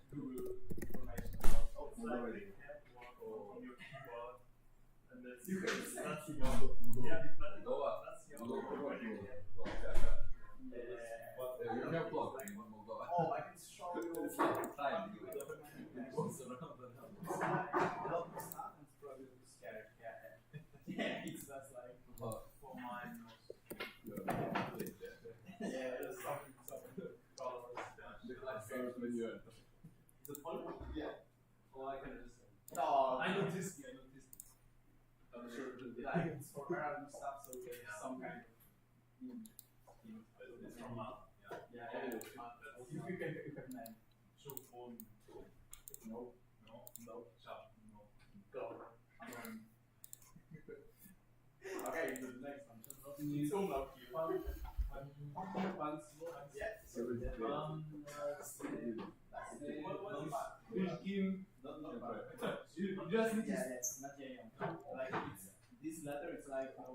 Google information about outside on your keyboard, and that's your Oh, I can show you time. It's probably scared. Yeah, it's just like for mine. Yeah, there's something colors. Is it fun? Yeah. Oh, I can understand. No, I noticed. I'm sure it's for random stuff, so there's some kind of it's normal. Yeah. You can name. Show phone. No. Shop. No. Go. Okay, the next one. It's unlucky. You just need to like this letter is like it's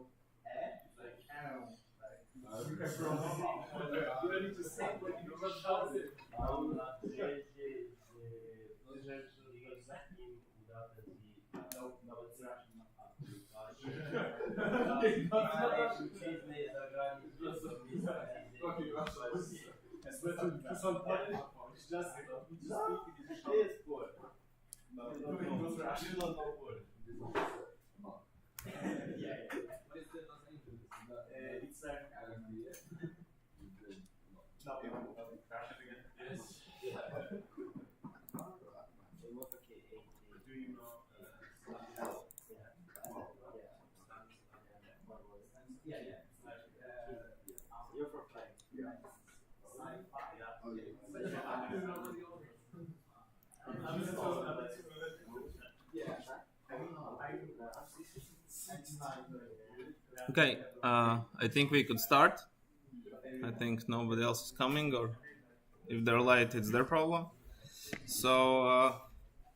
like you can pronounce it. You don't need to say what you pronounce it. No, it's Russian. Okay, I think we could start. I think nobody else is coming, or if they're late, it's their problem. So,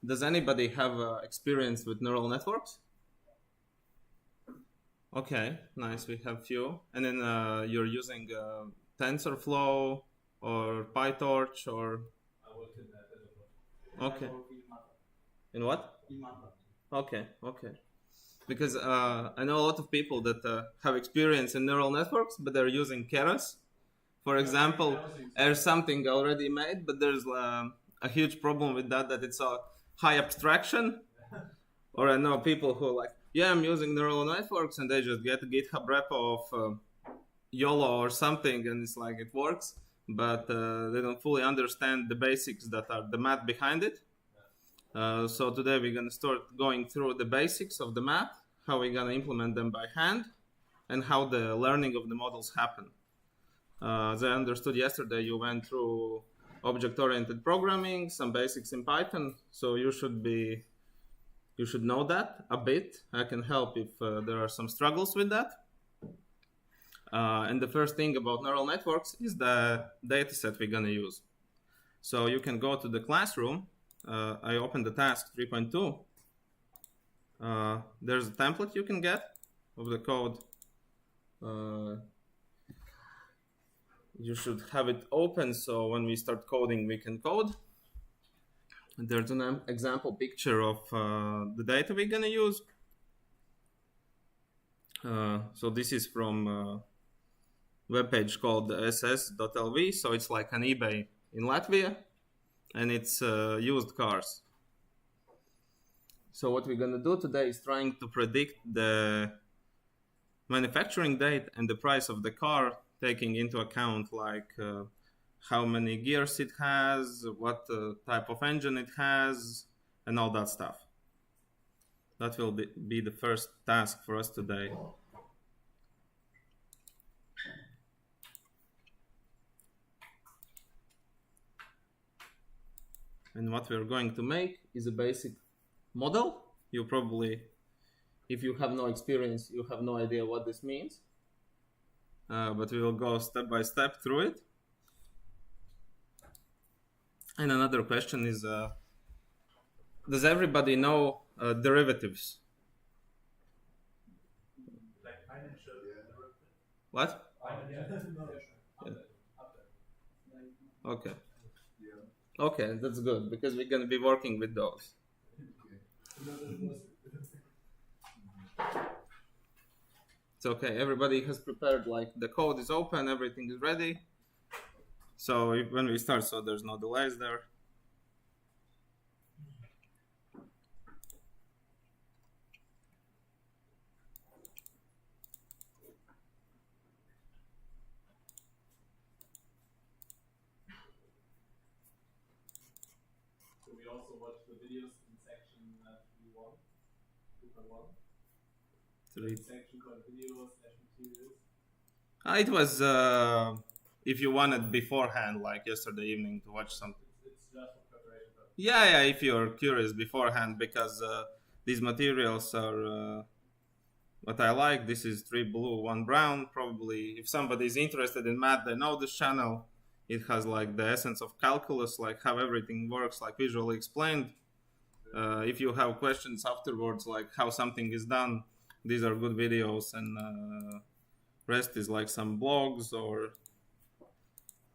does anybody have experience with neural networks? Okay, nice, we have few. And then you're using TensorFlow or PyTorch or... Okay. In what? Okay. Because I know a lot of people that have experience in neural networks, but they're using Keras. For example, there's something already made, but there's a huge problem with that it's a high abstraction. Or I know people who are like, yeah, I'm using neural networks, and they just get a GitHub repo of YOLO or something, and it's like it works, but they don't fully understand the basics that are the math behind it. So today we're going to start going through the basics of the math, how we're going to implement them by hand, and how the learning of the models happen. As I understood yesterday, you went through object-oriented programming, some basics in Python, so you should know that a bit. I can help if there are some struggles with that. And the first thing about neural networks is the dataset we're going to use. So you can go to the classroom. I opened the task 3.2. There's a template you can get of the code. You should have it open, so when we start coding, we can code. There's an example picture of the data we're going to use. So this is from a webpage called ss.lv. So it's like an eBay in Latvia, and it's used cars. So what we're going to do today is trying to predict the manufacturing date and the price of the car, taking into account like how many gears it has, what type of engine it has, and all that stuff. That will be the first task for us today. And what we're going to make is a basic model. You probably, if you have no experience, you have no idea what this means. But we will go step by step through it. And another question is, does everybody know derivatives? Like financial derivatives? What? Yeah. Okay. Okay, that's good because we're gonna be working with those. It's okay. Everybody has prepared, like the code is open, everything is ready. So when we start, so there's no delays there. So we also watch the videos in section 3.1. 2.1. Section called videos/materials. It was if you wanted beforehand, like yesterday evening, to watch something. It's just for preparation. Yeah, if you're curious beforehand, because these materials are what I like. This is 3 blue, 1 brown. Probably if somebody is interested in math, they know this channel. It has like the essence of calculus, like how everything works, like visually explained. If you have questions afterwards, like how something is done, these are good videos, and rest is like some blogs or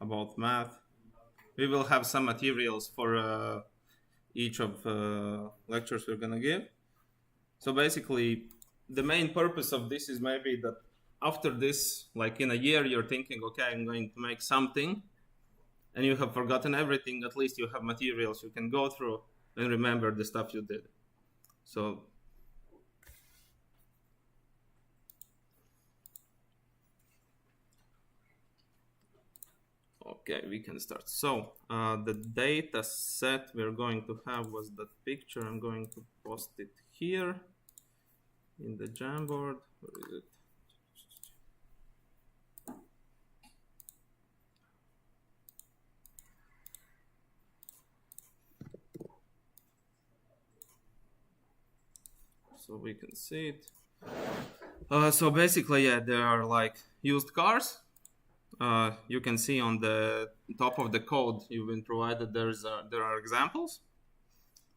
about math. We will have some materials for each of lectures we're gonna give. So basically, the main purpose of this is maybe that after this, like in a year, you're thinking, okay, I'm going to make something, and you have forgotten everything. At least you have materials you can go through and remember the stuff you did. So okay, we can start. So the data set we're going to have was that picture. I'm going to post it here in the Jamboard. Where is it? So we can see it. So basically, yeah, there are like used cars. You can see on the top of the code you've been provided, there are examples.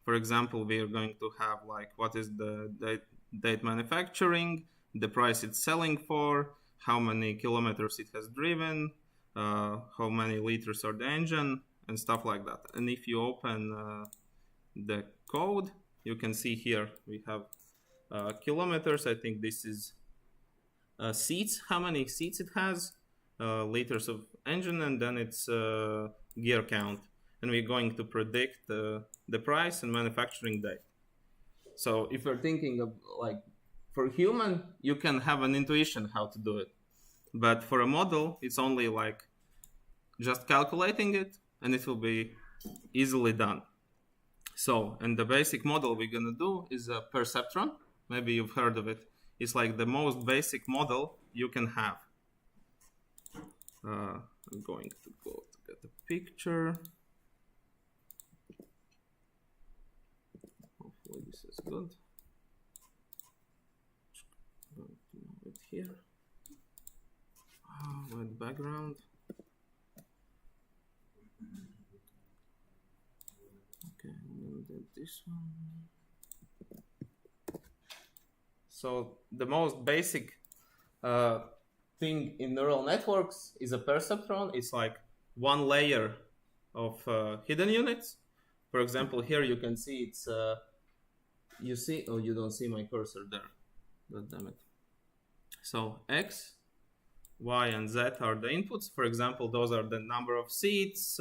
For example, we are going to have like what is the date manufacturing, the price it's selling for, how many kilometers it has driven, how many liters are the engine, and stuff like that. And if you open the code, you can see here we have kilometers. I think this is seats, how many seats it has, liters of engine, and then it's gear count. And we're going to predict the price and manufacturing date. So if you're thinking of like for human, you can have an intuition how to do it. But for a model, it's only like just calculating it, and it will be easily done. So, and the basic model we're gonna do is a Perceptron. Maybe you've heard of it. It's like the most basic model you can have. I'm going to go to get a picture. Hopefully this is good. I'm going to move it here. With background. Okay, and then this one. So the most basic thing in neural networks is a perceptron. It's like one layer of hidden units. For example, here you can see it's, you see, oh, you don't see my cursor there. God damn it. So X, Y, and Z are the inputs. For example, those are the number of seats,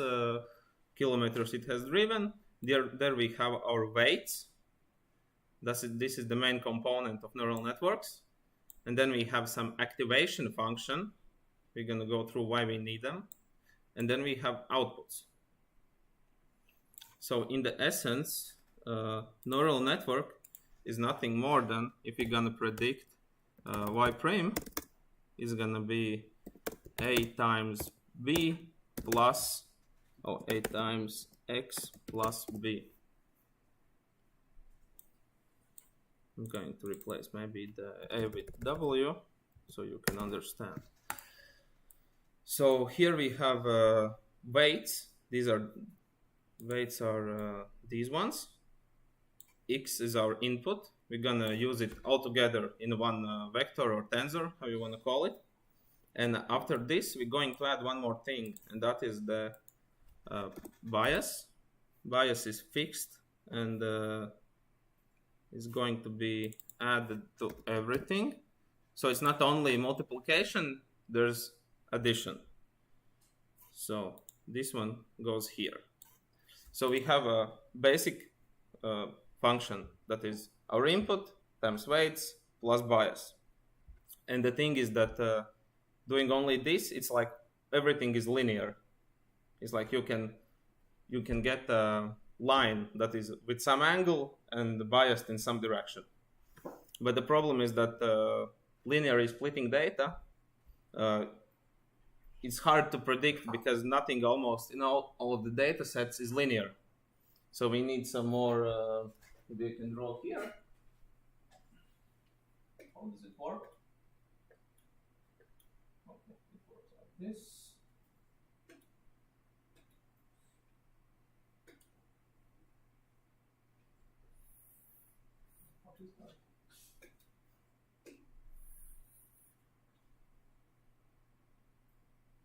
kilometers it has driven. There we have our weights. This is the main component of neural networks. And then we have some activation function. We're going to go through why we need them. And then we have outputs. So in the essence, neural network is nothing more than, if you're going to predict y prime, is going to be a times b plus, a times x plus b. I'm going to replace maybe the a with w so you can understand. So here we have weights. These are weights are these ones. X is our input. We're gonna use it all together in one vector or tensor, how you want to call it. And after this, we're going to add one more thing, and that is the bias. bias is fixed and is going to be added to everything. So it's not only multiplication, there's addition. So this one goes here. So we have a basic function that is our input times weights plus bias. And the thing is that doing only this, it's like everything is linear. It's like you can get a line that is with some angle and biased in some direction. But the problem is that linear splitting data, it's hard to predict because nothing almost in all of the data sets is linear. So we need some more, maybe you can draw here. How does it work? Okay, it works like this. What is that?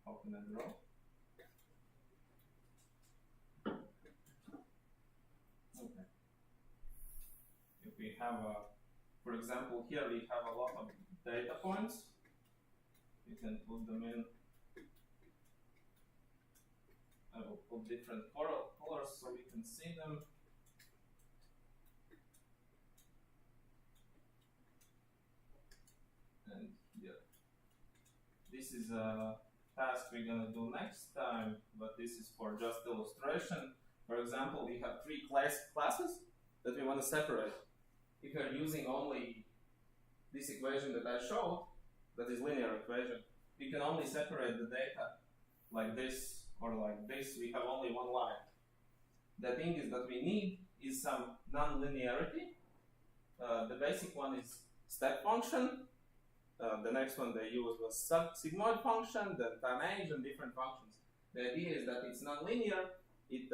How can I draw? Okay. If we have for example, here we have a lot of data points. You can put them in. I will put different colors so we can see them. And here. This is a task we're going to do next time, but this is for just illustration. For example, we have three classes that we want to separate. If you're using only this equation that I showed, that is linear equation, we can only separate the data like this or like this. We have only one line. The thing is that we need is some non-linearity. The basic one is step function. The next one they used was sigmoid function, then time age, and different functions. The idea is that it's non-linear. It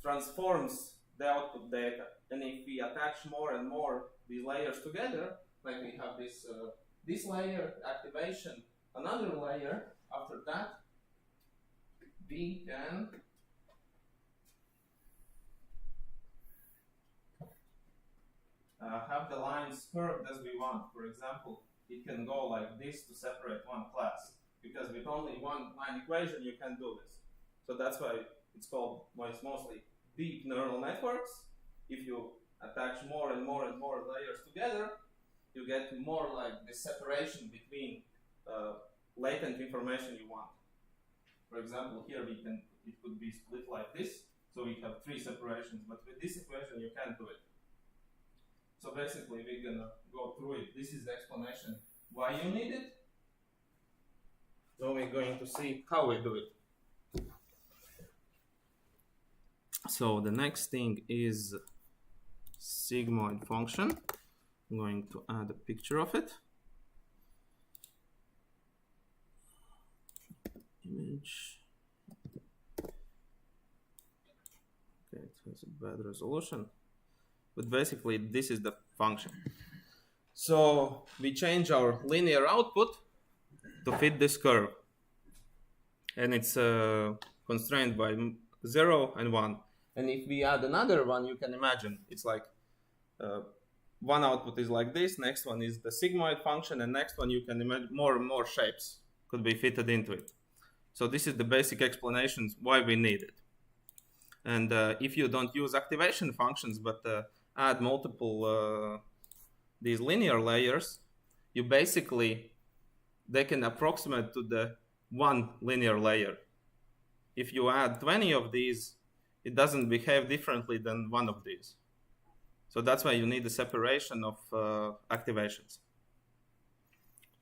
transforms the output data. And if we attach more and more these layers together, like we have this this layer, activation, another layer, after that, we can have the lines curved as we want. For example, it can go like this to separate one class, because with only one line equation you can do this. So that's why it's called, well, it's mostly deep neural networks. If you attach more and more and more layers together, you get more like the separation between latent information you want. For example, here it could be split like this, so we have three separations, but with this equation you can't do it. So basically we're gonna go through it. This is the explanation why you need it. So we're going to see how we do it. So the next thing is sigmoid function. I'm going to add a picture of it. Image. Okay, it has a bad resolution. But basically this is the function. So we change our linear output to fit this curve. And it's constrained by 0 and 1. And if we add another one, you can imagine it's like one output is like this, next one is the sigmoid function, and next one you can imagine more and more shapes could be fitted into it. So this is the basic explanations why we need it. And if you don't use activation functions but add multiple these linear layers, you basically, they can approximate to the one linear layer. If you add 20 of these, it doesn't behave differently than one of these. So that's why you need the separation of activations.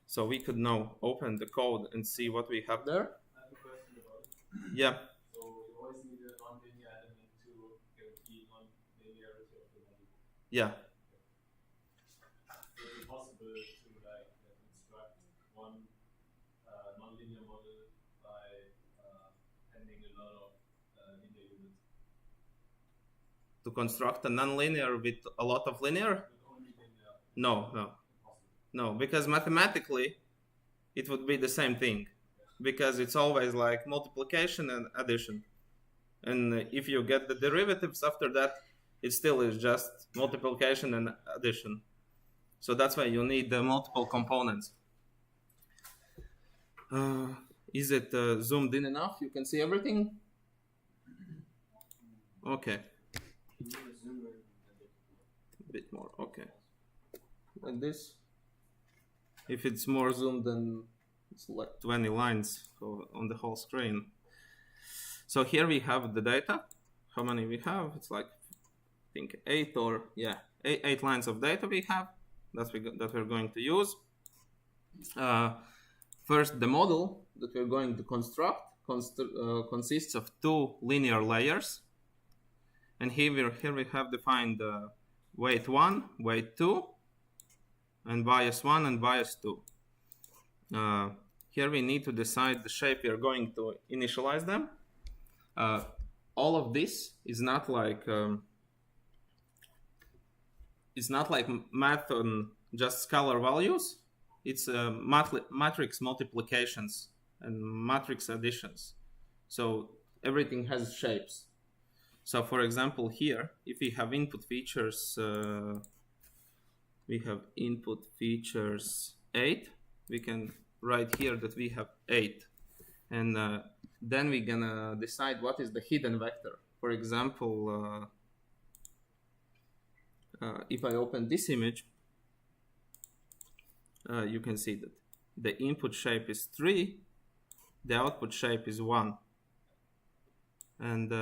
So we could now open the code and see what we have there. I have a question about it. Yeah. So you always need a non-linear element to guarantee non-linearity of the model. Yeah. So is it possible to like construct one non-linear model by handling a lot of linear units? To construct a non-linear with a lot of linear? With only linear? No, no. No, because mathematically it would be the same thing, because it's always like multiplication and addition. And if you get the derivatives after that, it still is just multiplication and addition. So that's why you need the multiple components. Is it zoomed in enough? You can see everything? Okay. A bit more, okay. Like this. If it's more zoomed, then it's like 20 lines on the whole screen. So here we have the data. How many we have? It's like, I think 8 or, yeah, 8 lines of data we have that we're going to use. First, the model that we're going to construct consists of 2 linear layers. And here we have defined weight 1, weight 2, and bias 1 and bias 2. Here we need to decide the shape we are going to initialize them. All of this is not like math on just scalar values. It's matrix multiplications and matrix additions. So everything has shapes. So for example, here, if we have input features, we have input features 8. We can write here that we have 8. And then we're gonna decide what is the hidden vector. For example, if I open this image, you can see that the input shape is 3, the output shape is 1. And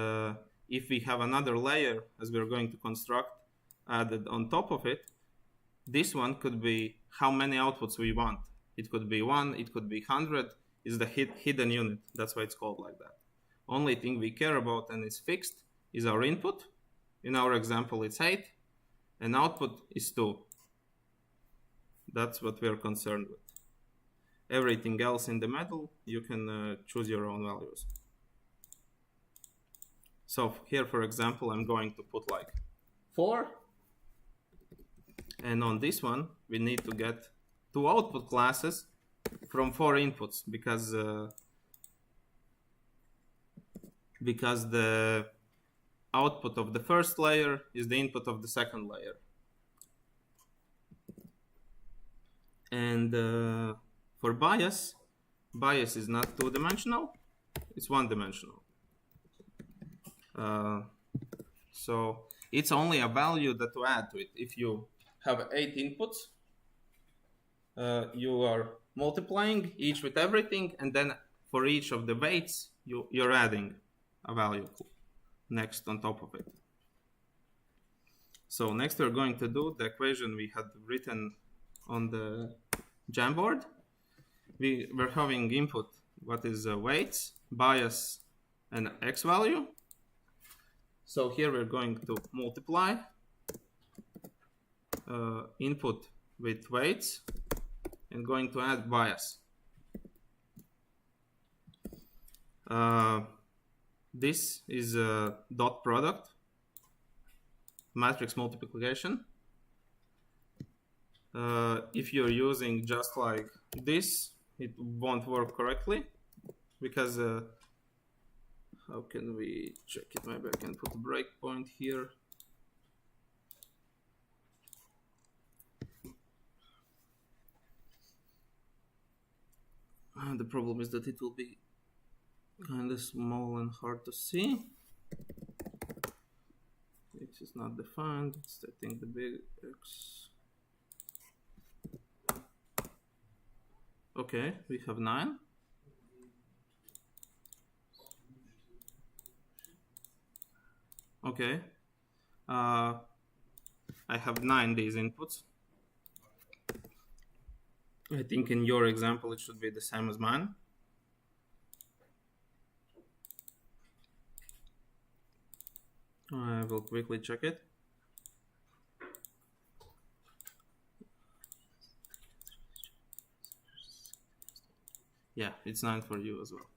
if we have another layer, as we're going to construct, added on top of it, this one could be how many outputs we want. It could be 1, it could be 100, is the hidden unit. That's why it's called like that. Only thing we care about and is fixed is our input. In our example, it's 8, and output is 2. That's what we're concerned with. Everything else in the middle, you can choose your own values. So here, for example, I'm going to put like 4. And on this one, we need to get 2 output classes from 4 inputs because the output of the first layer is the input of the second layer. And for bias is not 2-dimensional, it's 1-dimensional. So it's only a value that to add to it. If you have 8 inputs, you are multiplying each with everything, and then for each of the weights, you're adding a value next on top of it. So next we're going to do the equation we had written on the Jamboard. We're having input, what is weights, bias, and x value. So here we're going to multiply input with weights and going to add bias. This is a dot product, matrix multiplication. If you're using just like this, it won't work correctly because how can we check it? Maybe I can put a breakpoint here. The problem is that it will be kind of small and hard to see. X is not defined. It's setting the big X. Okay, we have 9. Okay, I have 9 these inputs. I think in your example it should be the same as mine. I will quickly check it. Yeah, it's 9 for you as well.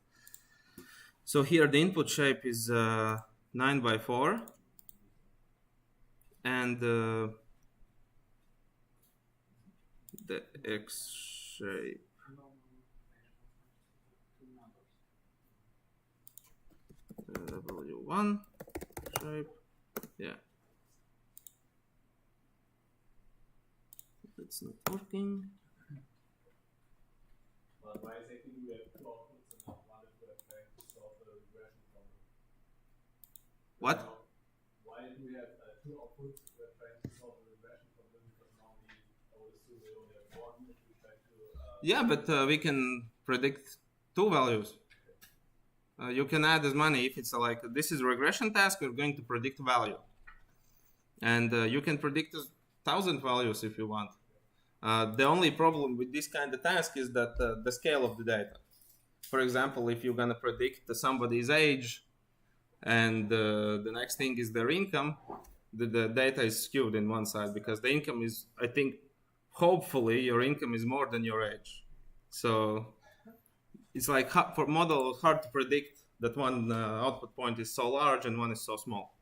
So here the input shape is 9 by 4, and the X shape W1 1 shape. Yeah. It's not working. But why exactly do we have two outputs and not one that we are trying to solve the regression problem? What? Why do we have two outputs if we are trying to solve the regression problem? Because normally I would assume we only have one if we try to. Yeah, but we can predict two values. You can add as many if it's like this is a regression task. We're going to predict value, and you can predict 1,000 values if you want. The only problem with this kind of task is that the scale of the data. For example, if you're gonna predict somebody's age, and the next thing is their income, the data is skewed in one side because the income is, I think, hopefully your income is more than your age. So it's like for model hard to predict that one output point is so large and one is so small.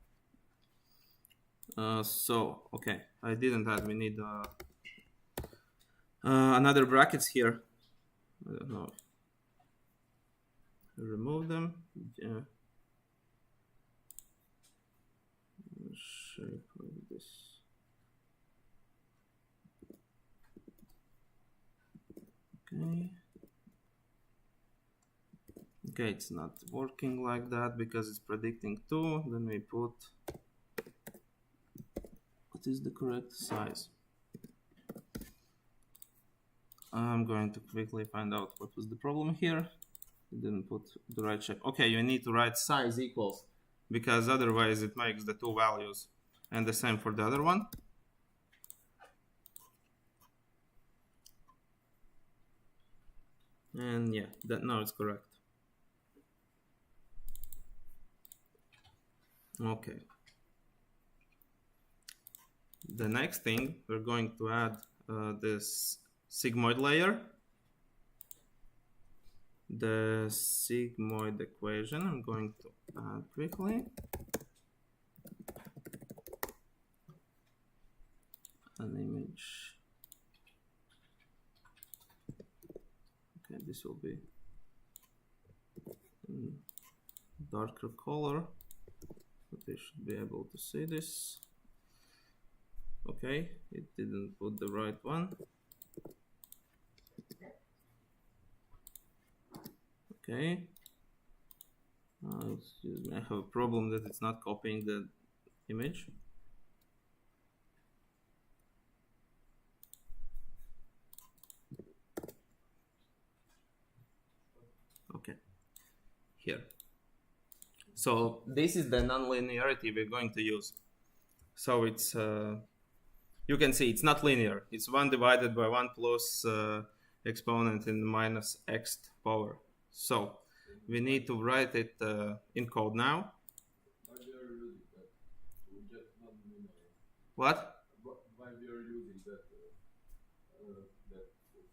So okay, I didn't add. We need another brackets here. I don't know. Remove them. Yeah. Shape like this. Okay. Okay, it's not working like that because it's predicting 2. Then we put what is the correct size. I'm going to quickly find out what was the problem here. I didn't put the right shape. Okay, you need to write size equals because otherwise it makes the two values, and the same for the other one. And yeah, that now it's correct. Okay. The next thing, we're going to add this sigmoid layer. The sigmoid equation, I'm going to add quickly. An image. Okay, this will be in darker color, but we should be able to see this. Okay, it didn't put the right one. Okay. Excuse me, I have a problem that it's not copying the image. Okay, here. So this is the nonlinearity we're going to use. So it's, you can see it's not linear. It's 1 divided by 1 plus exponent in minus x power. So we need to write it in code now. What? Why we are using that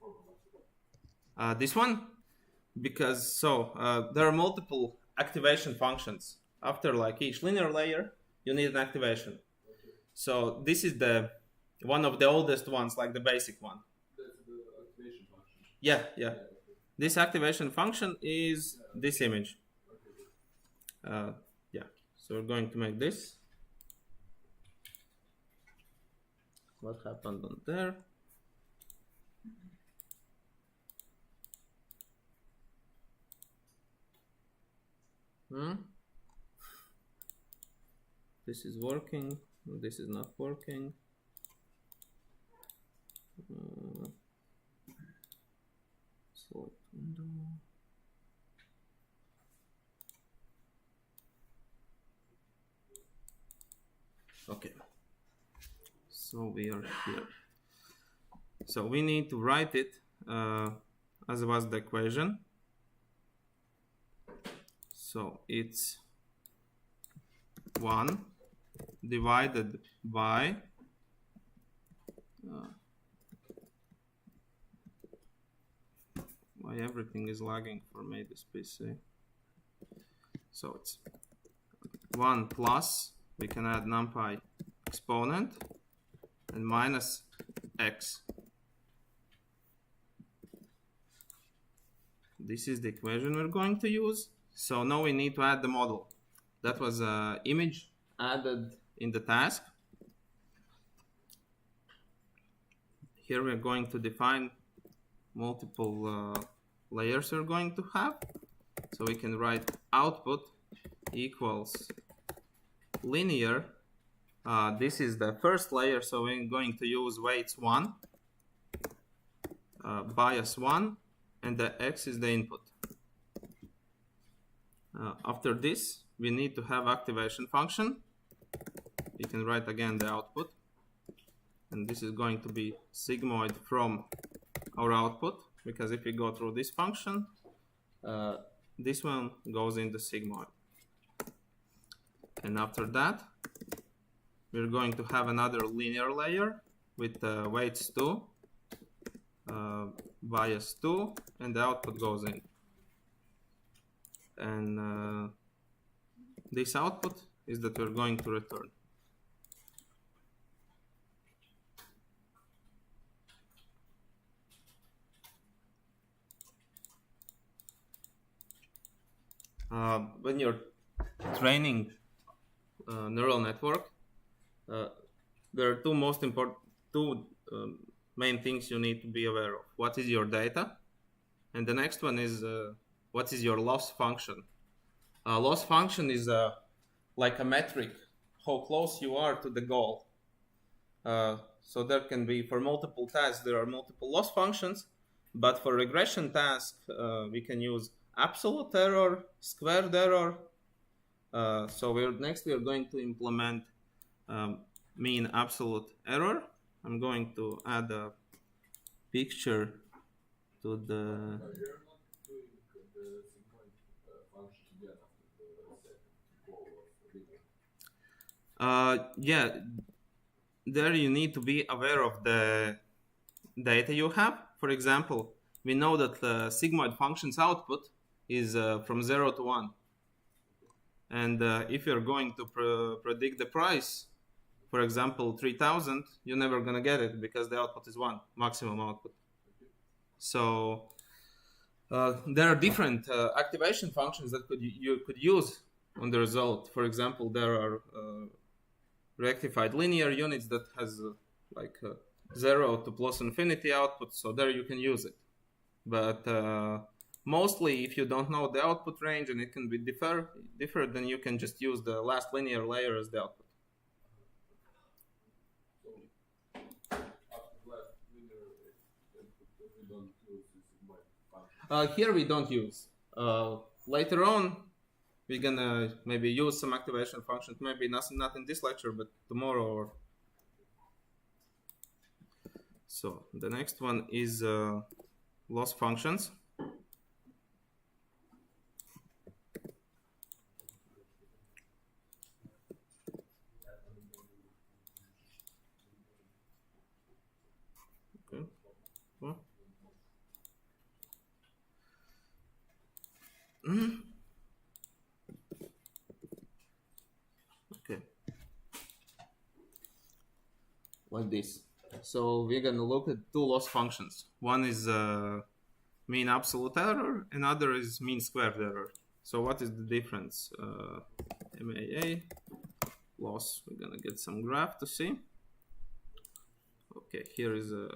formula? This one? Because there are multiple activation functions. After like each linear layer, you need an activation. Okay. So this is the one of the oldest ones, like the basic one. That's the activation function. Yeah. Okay. This activation function is this image. Okay. Yeah. So we're going to make this. What happened on there? This is working. This is not working. Select window. Okay. So we are here. So we need to write it as was the equation. So it's 1 divided by why everything is lagging for me, this PC. So it's 1 plus, we can add Numpy exponent and minus x. This is the equation we're going to use. So now we need to add the model. that was an image added in the task. Here we're going to define multiple layers we're going to have. So we can write output equals linear. This is the first layer, so we're going to use weights 1, bias 1, and the x is the input. After this, we need to have activation function. We can write again the output, and this is going to be sigmoid from our output, because if we go through this function, this one goes into sigmoid. And after that, we're going to have another linear layer with weights 2, bias 2, and the output goes in. And this output is that we're going to return. When you're training neural network, there are two main things you need to be aware of. What is your data? And the next one is what is your loss function? Loss function is like a metric, how close you are to the goal. So there can be, for multiple tasks, there are multiple loss functions, but for regression tasks, we can use absolute error, squared error. So next we are going to implement mean absolute error. I'm going to add a picture to the. You're not doing the Sigmoid function yet after the second goal of the Yeah, there you need to be aware of the data you have. For example, we know that the sigmoid function's output is from 0 to 1. And if you're going to predict the price, for example, 3,000, you're never going to get it because the output is 1, maximum output. So there are different activation functions that you could use on the result. For example, there are rectified linear units that has like 0 to plus infinity output, so there you can use it. But mostly, if you don't know the output range and it can be different, then you can just use the last linear layer as the output. So after last linear input, we don't use the Sigmoid function. Here we don't use. Later on, we're gonna maybe use some activation functions. Maybe not in this lecture, but tomorrow. Or... So the next one is loss functions. Okay. Well. Okay. Like this. So we're gonna look at two loss functions. One is mean absolute error, and other is mean squared error. So what is the difference? MAA loss. We're gonna get some graph to see. Okay, here is a.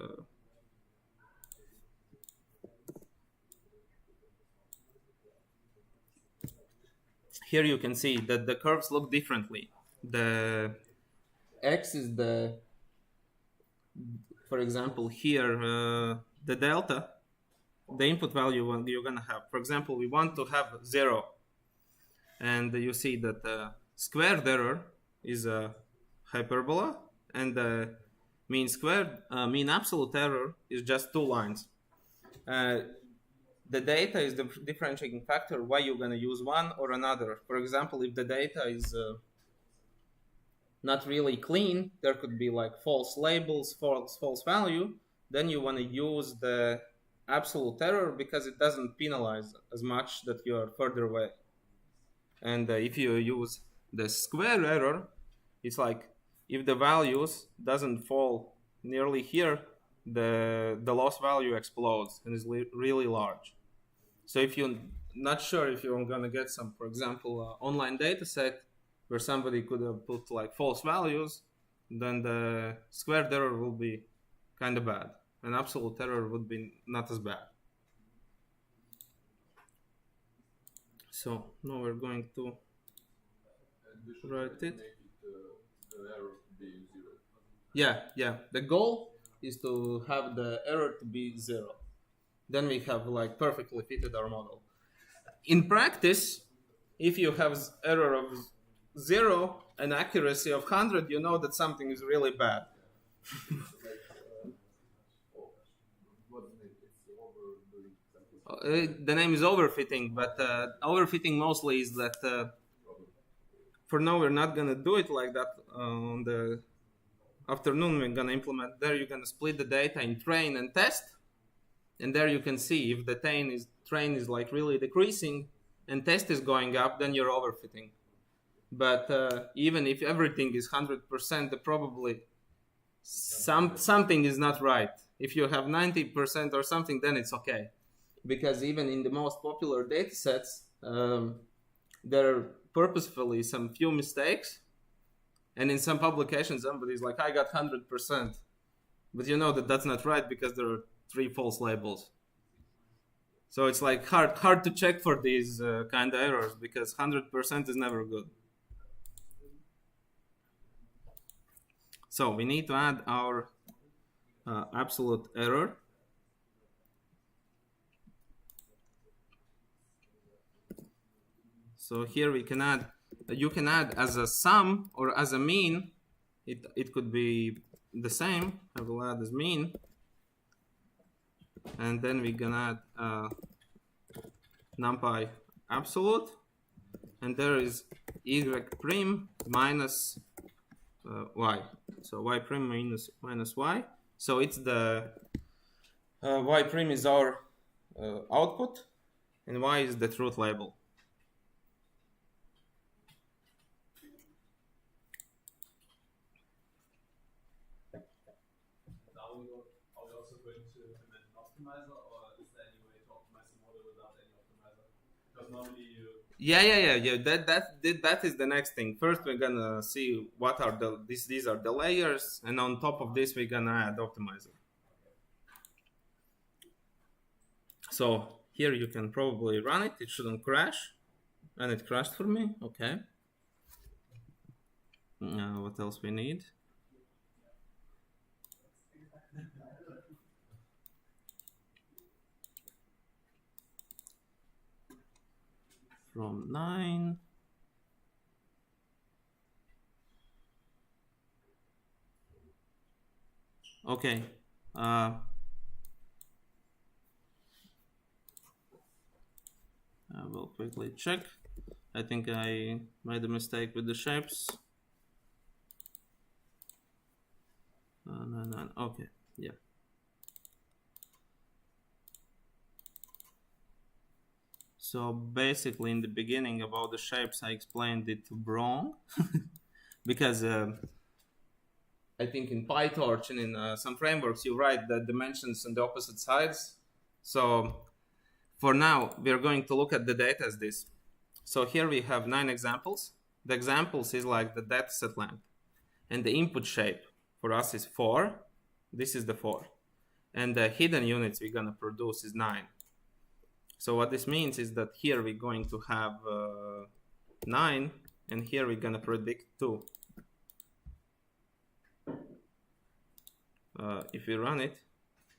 Here you can see that the curves look differently. The x is the, for example, here the delta, the input value you're gonna have. For example, we want to have 0, and you see that squared error is a hyperbola, and the mean absolute error is just 2 lines. The data is the differentiating factor why you're going to use one or another. For example, if the data is not really clean, there could be like false labels, false value, then you want to use the absolute error because it doesn't penalize as much that you are further away. And if you use the square error, it's like if the values doesn't fall nearly here, the loss value explodes and is really large. So if you not sure if you're gonna get some, for example, online data set where somebody could have put like false values, then the squared error will be kind of bad, and absolute error would be not as bad. So now we're going to write it. The error to be 0. Yeah. The goal is to have the error to be 0. Then we have like perfectly fitted our model. In practice, if you have error of 0 and accuracy of 100, you know that something is really bad. The name is overfitting, but overfitting mostly is that for now we're not going to do it like that. On the afternoon we're going to implement there. You're going to split the data in train and test, and there you can see if the train is like really decreasing and test is going up, then you're overfitting. But even if everything is 100%, probably something is not right. If you have 90% or something, then it's okay. Because even in the most popular data sets, there are purposefully some few mistakes. And in some publications, somebody's like, I got 100%. But you know that that's not right because there are 3 false labels. So it's like hard to check for these kind of errors because 100% is never good. So we need to add our absolute error. So here we can add, you can add as a sum or as a mean. It could be the same. I will add as mean. And then we're gonna add Numpy absolute. And there is y prime minus y. So y prime minus y. So it's the y prime is our output and y is the truth label. Are we also going to implement an optimizer, or is there any way to optimize the model without any optimizer? Because normally you... Yeah. That is the next thing. First, we're gonna see what are these are the layers, and on top of this, we're gonna add optimizer. So here you can probably run it. It shouldn't crash, and it crashed for me. Okay. What else we need? From 9. Okay. I will quickly check. I think I made a mistake with the shapes. 9. Okay. Yeah. So basically, in the beginning about the shapes, I explained it wrong because I think in PyTorch and in some frameworks, you write the dimensions on the opposite sides. So for now, we're going to look at the data as this. So here we have 9 examples. The examples is like the dataset length. And the input shape for us is 4. This is the 4. And the hidden units we're going to produce is 9. So what this means is that here we're going to have 9, and here we're going to predict 2. If we run it,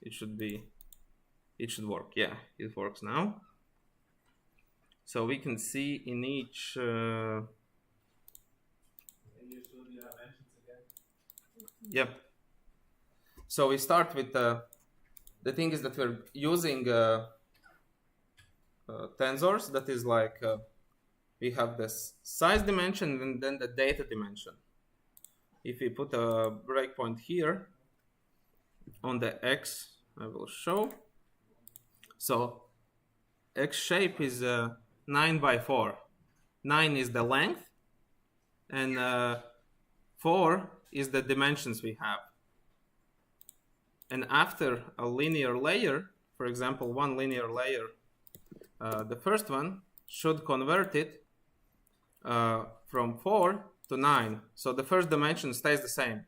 it should work. Yeah, it works now. So we can see in each. Yep. So we start with the thing is that we're using tensors. That is like we have this size dimension and then the data dimension. If we put a breakpoint here on the x, I will show. So x shape is 9 by 4. 9 is the length, and 4 is the dimensions we have. And after a linear layer, for example, one linear layer the first one should convert it from 4 to 9. So the first dimension stays the same.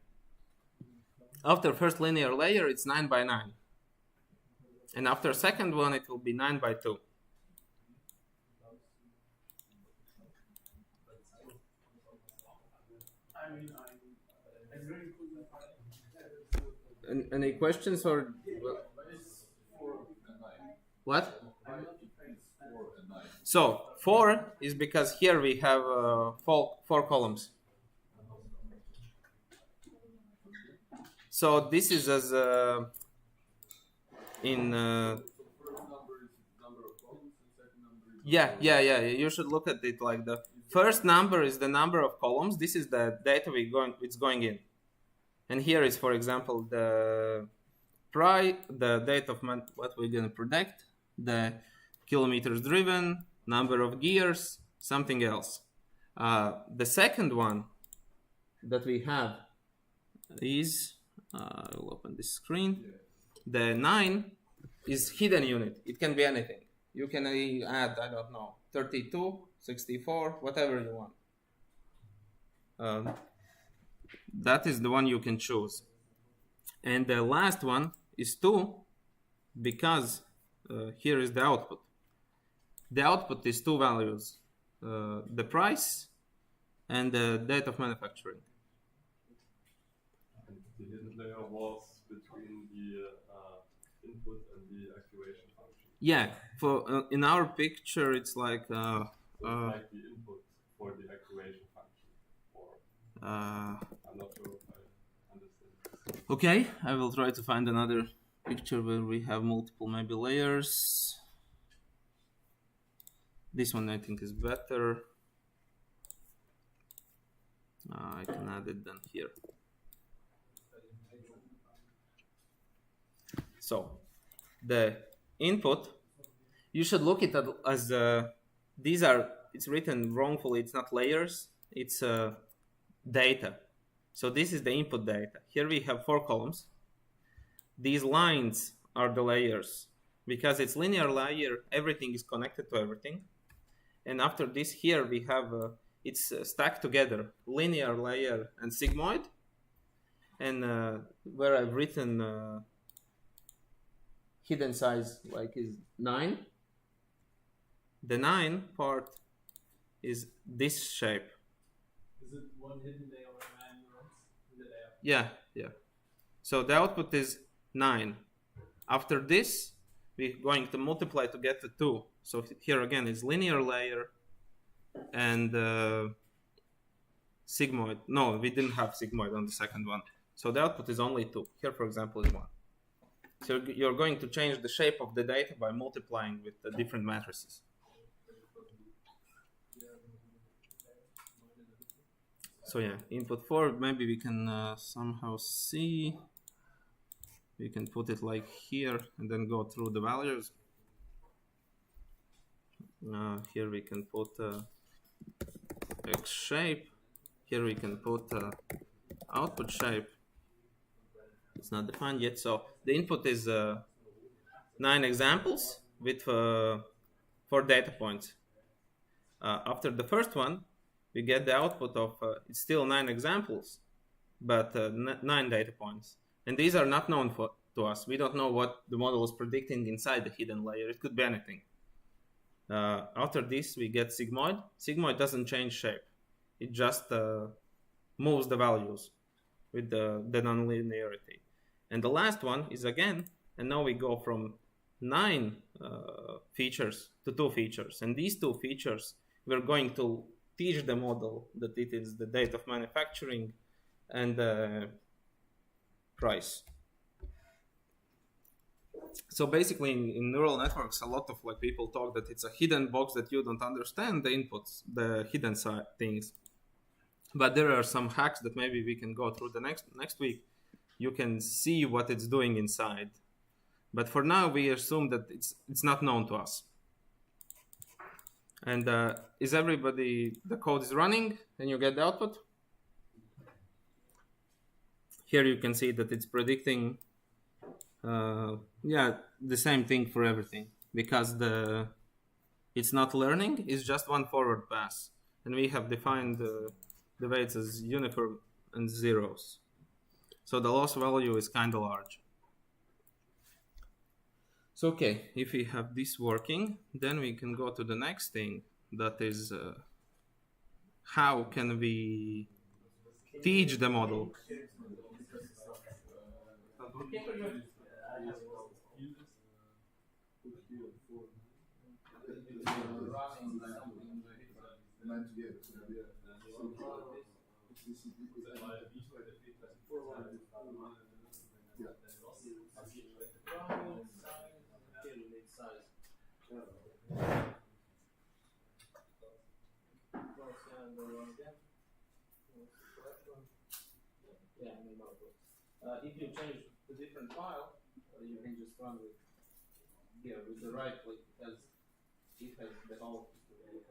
After first linear layer, it's 9 by 9. And after second one, it will be 9 by 2. Any questions or what? So 4 is because here we have 4 columns. So this is as in yeah. You should look at it like the first number is the number of columns. This is the data it's going in, and here is, for example, the date of what we're gonna predict, the kilometers driven, number of gears, something else. The second one that we have is I'll open this screen. The 9 is hidden unit. It can be anything. You can add, I don't know, 32, 64, whatever you want. That is the one you can choose. And the last one is 2 because here is the output. The output is 2 values, the price and the date of manufacturing. The hidden layer was between the input and the activation function. Yeah, for in our picture, it's like like the input for the activation function. Or I'm not sure if I understand. Okay, I will try to find another picture where we have multiple maybe layers. This one I think is better. I can add it then here. So the input, you should look at it as these are, it's written wrongfully, it's not layers, it's data. So this is the input data. Here we have 4 columns. These lines are the layers. Because it's linear layer, everything is connected to everything. And after this here we have, it's stacked together, linear layer and sigmoid. And where I've written hidden size like is 9. The 9 part is this shape. Is it one hidden layer or 9 neurons in the layer? Yeah. So the output is 9. After this, we're going to multiply to get to 2. So here again is linear layer and sigmoid. No, we didn't have sigmoid on the second one. So the output is only 2. Here, for example, is 1. So you're going to change the shape of the data by multiplying with the different matrices. So yeah, input 4, maybe we can somehow see. We can put it like here and then go through the values. Here we can put X shape. Here we can put output shape. It's not defined yet. So the input is 9 examples with 4 data points. After the first one, we get the output of it's still 9 examples, but 9 data points. And these are not known to us. We don't know what the model is predicting inside the hidden layer. It could be anything. After this, we get sigmoid. Sigmoid doesn't change shape. It just moves the values with the nonlinearity. And the last one is again, and now we go from 9 features to 2 features. And these 2 features, we're going to teach the model that it is the date of manufacturing and the price. So basically in neural networks, a lot of people talk that it's a hidden box that you don't understand the inputs, the hidden side things. But there are some hacks that maybe we can go through the next week. You can see what it's doing inside. But for now, we assume that it's not known to us. And is everybody, the code is running and you get the output? Here you can see that it's predicting, the same thing for everything, because the It's not learning, it's just one forward pass. And we have defined the weights as uniform and zeros. So the loss value is kind of large. So okay, if we have this working, then we can go to the next thing, that is how can we teach the model. If you change the different file, you can just run with here with the right click, because it has the whole history of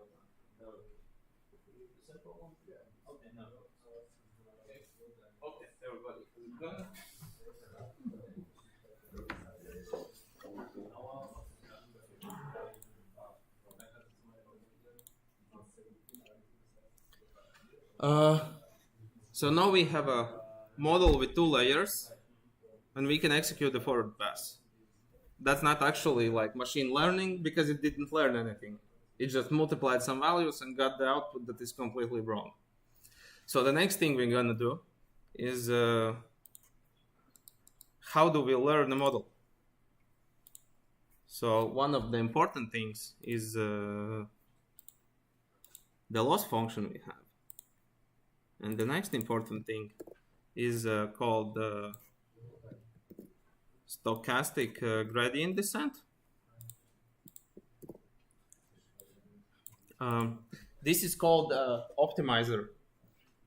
the simple one. Yeah. Okay, no. Okay, everybody, is it good? So now we have a model with 2 layers, and we can execute the forward pass. That's not actually like machine learning, because it didn't learn anything. It just multiplied some values and got the output that is completely wrong. So the next thing we're gonna do is how do we learn the model? So one of the important things is the loss function we have. And the next important thing is called stochastic gradient descent. This is called optimizer.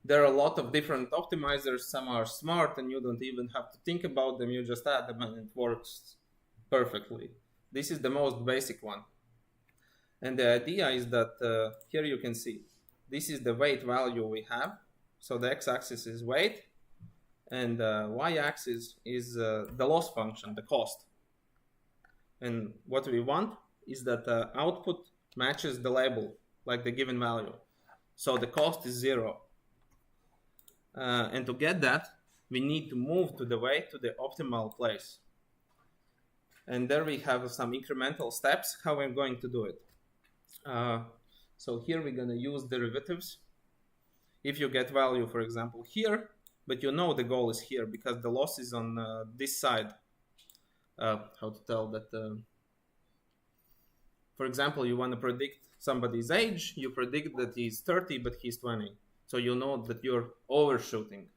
There are a lot of different optimizers. Some are smart and you don't even have to think about them. You just add them and it works perfectly. This is the most basic one. And the idea is that here you can see, this is the weight value we have. So the x-axis is weight, and the y-axis is the loss function, the cost. And what we want is that the output matches the label, like the given value. So the cost is 0. And to get that, we need to move to the weight to the optimal place. And there we have some incremental steps, how we're going to do it. So here we're going to use derivatives. If you get value, for example, here, but you know the goal is here because the loss is on this side. How to tell that? For example, you want to predict somebody's age. You predict that he's 30, but he's 20. So you know that you're overshooting.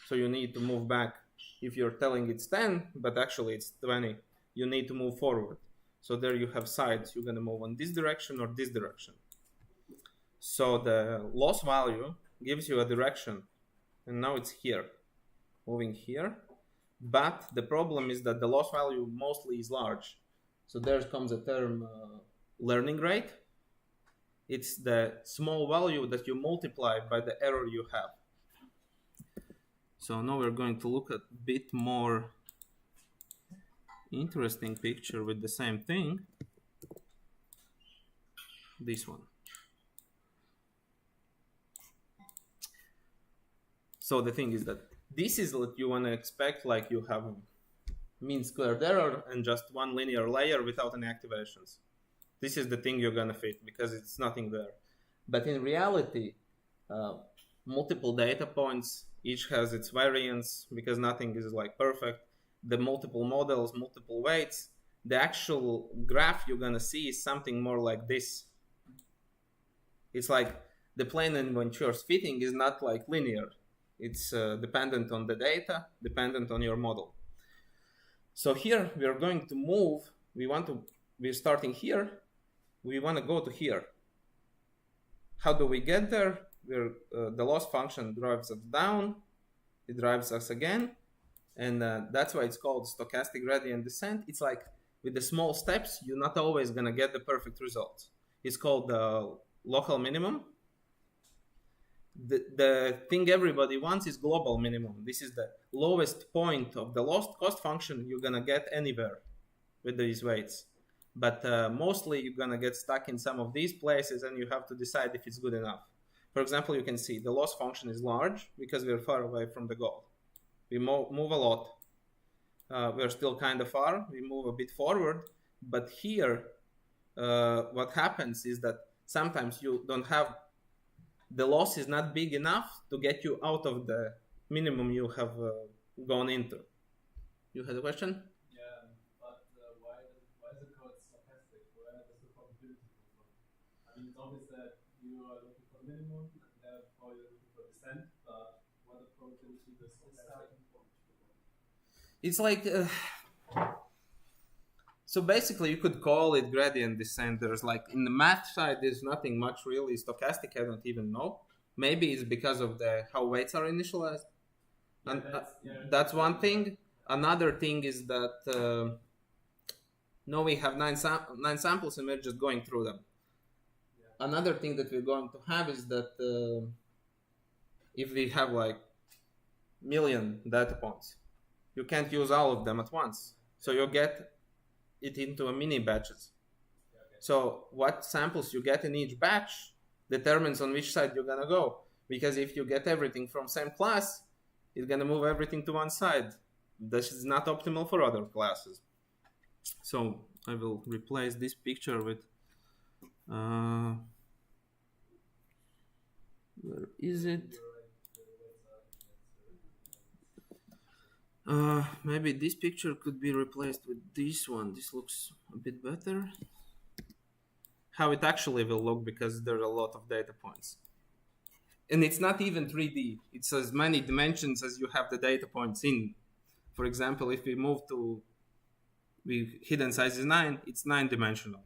So you need to move back. If you're telling it's 10, but actually it's 20, you need to move forward. So there you have sides. You're going to move on this direction or this direction. So the loss value gives you a direction, and now it's here, moving here. But the problem is that the loss value mostly is large. So there comes a term learning rate. It's the small value that you multiply by the error you have. So now we're going to look at a bit more interesting picture with the same thing. This one. So the thing is that this is what you want to expect, like you have mean squared error and just one linear layer without any activations. This is the thing you're going to fit because it's nothing there. But in reality, multiple data points, each has its variance because nothing is like perfect. The multiple models, multiple weights, the actual graph you're going to see is something more like this. It's like the plane in which you're fitting is not like linear. It's dependent on the data, dependent on your model. So here we are going to move. We're starting here. We want to go to here. How do we get there? The loss function drives us down. It drives us again. And that's why it's called stochastic gradient descent. It's like with the small steps, you're not always going to get the perfect results. It's called the local minimum. The thing everybody wants is global minimum. This is the lowest point of the lost cost function you're going to get anywhere with these weights. But mostly you're gonna get stuck in some of these places, and you have to decide if it's good enough. For example, you can see the loss function is large because we're far away from the goal. We move a lot. We're still kind of far. We move a bit forward, but here, what happens is that sometimes you don't have, the loss is not big enough to get you out of the minimum you have gone into. You had a question? Yeah, but why is the code stochastic? Where does the probability come from? I mean, it's obvious that you are looking for minimum, and therefore you're looking for descent, but what the probability does stochastic? It's like, so basically you could call it gradient descent. There's like, in the math side, there's nothing much really stochastic. I don't even know. Maybe it's because of how weights are initialized. And that's one thing. Another thing is that now we have nine samples and we're just going through them. Yeah. Another thing that we're going to have is that if we have like million data points, you can't use all of them at once. So you get it into a mini batches. Okay. So what samples you get in each batch determines on which side you're gonna go. Because if you get everything from same class, it's gonna move everything to one side. This is not optimal for other classes. So I will replace this picture with where is it? Maybe this picture could be replaced with this one. This looks a bit better. How it actually will look, because there are a lot of data points. And it's not even 3D. It's as many dimensions as you have the data points in. For example, if we move to hidden size is 9, it's 9-dimensional.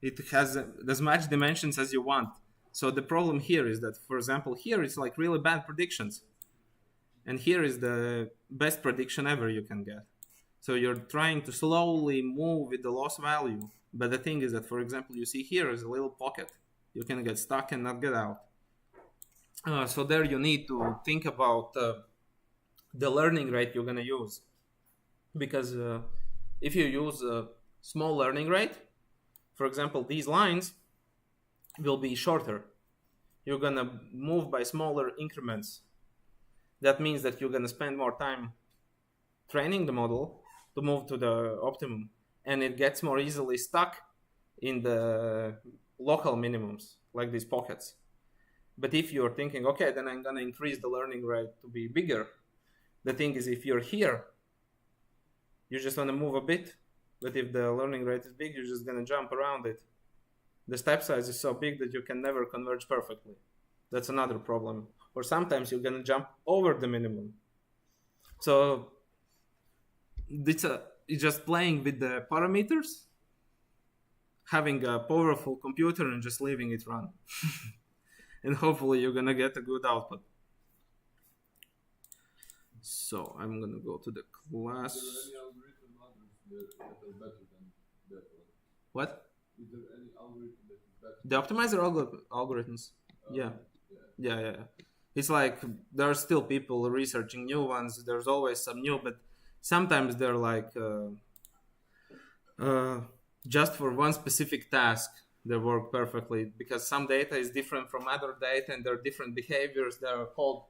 It has as much dimensions as you want. So the problem here is that, for example, here it's like really bad predictions. And here is the best prediction ever you can get. So you're trying to slowly move with the loss value. But the thing is that, for example, you see here is a little pocket. You can get stuck and not get out. So there you need to think about the learning rate you're going to use. Because if you use a small learning rate, for example, these lines will be shorter. You're going to move by smaller increments. That means that you're going to spend more time training the model to move to the optimum. And it gets more easily stuck in the local minimums, like these pockets. But if you're thinking, okay, then I'm going to increase the learning rate to be bigger. The thing is, if you're here, you just want to move a bit. But if the learning rate is big, you're just going to jump around it. The step size is so big that you can never converge perfectly. That's another problem. Or sometimes you're going to jump over the minimum. So it's just playing with the parameters, having a powerful computer and just leaving it run. And hopefully you're going to get a good output. So I'm going to go to the class. Is there any algorithm that are better than that one? What? Is there any algorithm that is better? The optimizer algorithms. Yeah. It's like there are still people researching new ones. There's always some new, but sometimes they're like just for one specific task. They work perfectly because some data is different from other data and there are different behaviors that are called.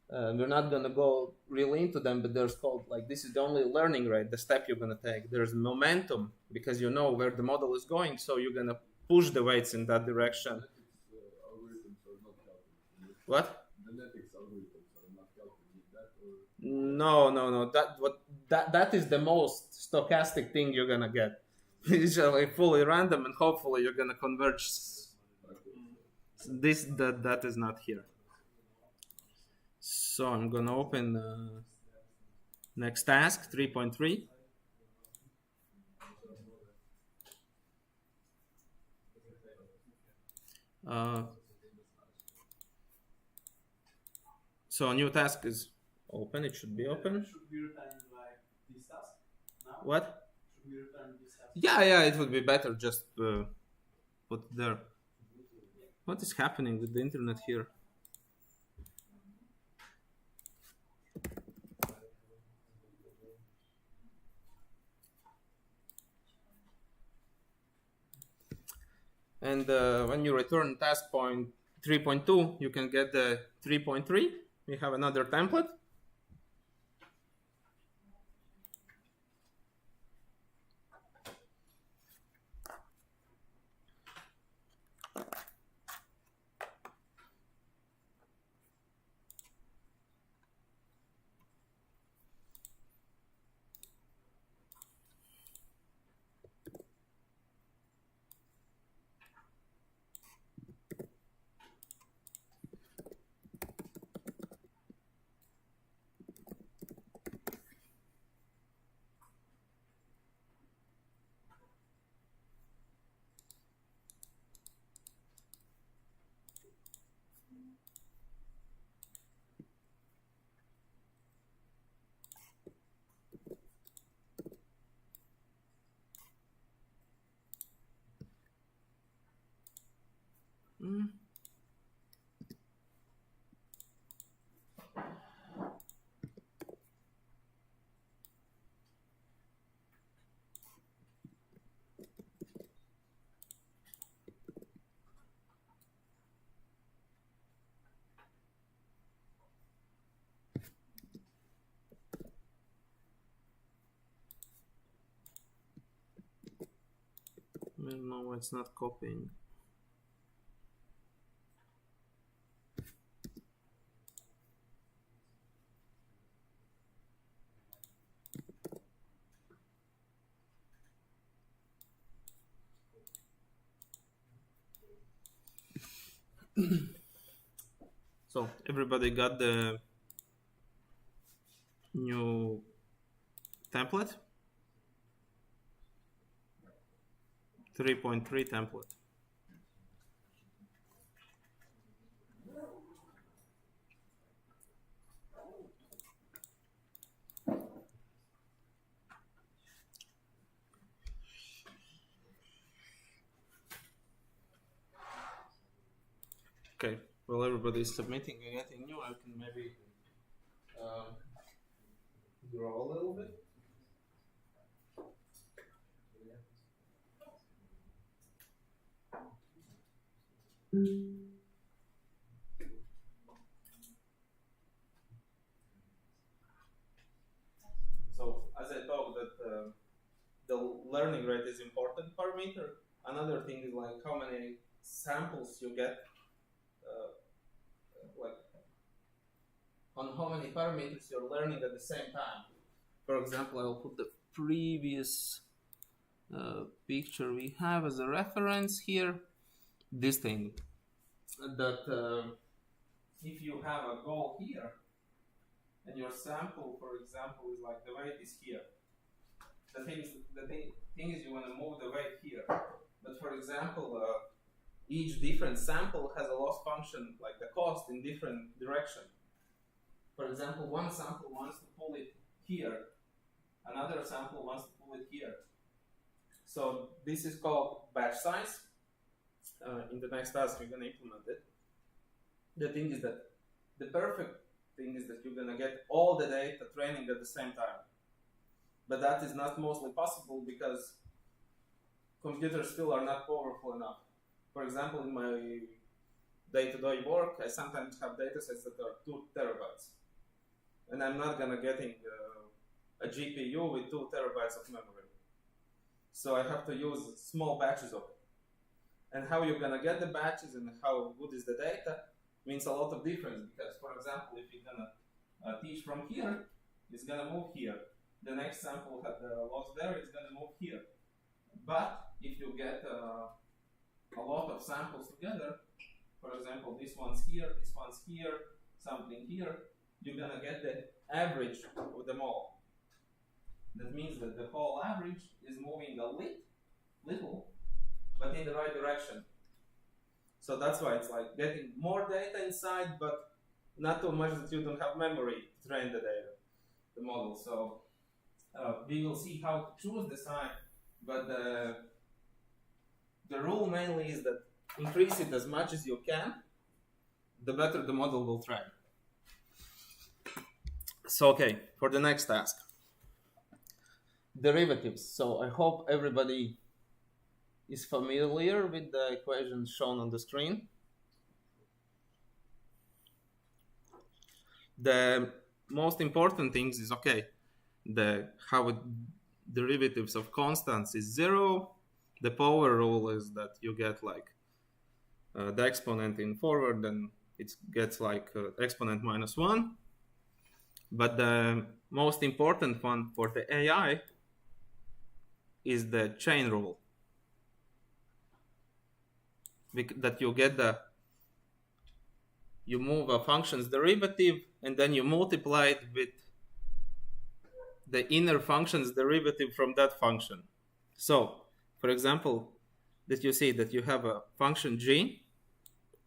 We're not going to go really into them, but there's called like this is the only learning rate, the step you're going to take. There's momentum because you know where the model is going, so you're going to push the weights in that direction. Algorithms are not calculated. What? Genetics algorithms are not calculated. That or No. That is the most stochastic thing you're going to get. It's just like fully random, and hopefully you're going to converge. That is not here. So I'm going to open next task, 3.3. So a new task is open. It should be open. Should we return like this task now? What? Should we return this task? Yeah, it would be better just put it there. What is happening with the internet here? And when you return task point 3.2, you can get the 3.3. We have another template. No, it's not copying. So everybody got the new template? 3.3 template. Okay, well, everybody is submitting anything new. I can maybe draw a little bit. So, as I thought that the learning rate is important parameter. Another thing is like how many samples you get, like on how many parameters you're learning at the same time. For example, I'll put the previous picture we have as a reference here. This thing that if you have a goal here and your sample, for example, is like the weight is here. The thing is you want to move the weight here. But for example, each different sample has a loss function, like the cost in different direction. For example, one sample wants to pull it here, another sample wants to pull it here. So this is called batch size. In the next task, we're going to implement it. The thing is that the perfect thing is that you're going to get all the data training at the same time. But that is not mostly possible because computers still are not powerful enough. For example, in my day-to-day work, I sometimes have datasets that are 2 terabytes. And I'm not going to getting a GPU with 2 terabytes of memory. So I have to use small batches of it. And how you're going to get the batches and how good is the data means a lot of difference. Because, for example, if you're going to teach from here, it's going to move here. The next sample had the loss there, it's going to move here. But if you get a lot of samples together, for example, this one's here, something here, you're going to get the average of them all. That means that the whole average is moving a little, but in the right direction. So that's why it's like getting more data inside, but not too much that you don't have memory to train the data, the model. So we will see how to choose the size, but the rule mainly is that increase it as much as you can, the better the model will train. So okay, for the next task. Derivatives. So I hope everybody is familiar with the equation shown on the screen. The most important things is, okay, how derivatives of constants is 0. The power rule is that you get like the exponent in forward, and it gets like exponent -1. But the most important one for the AI is the chain rule. That you move a function's derivative and then you multiply it with the inner function's derivative from that function. So, for example, that you see that you have a function g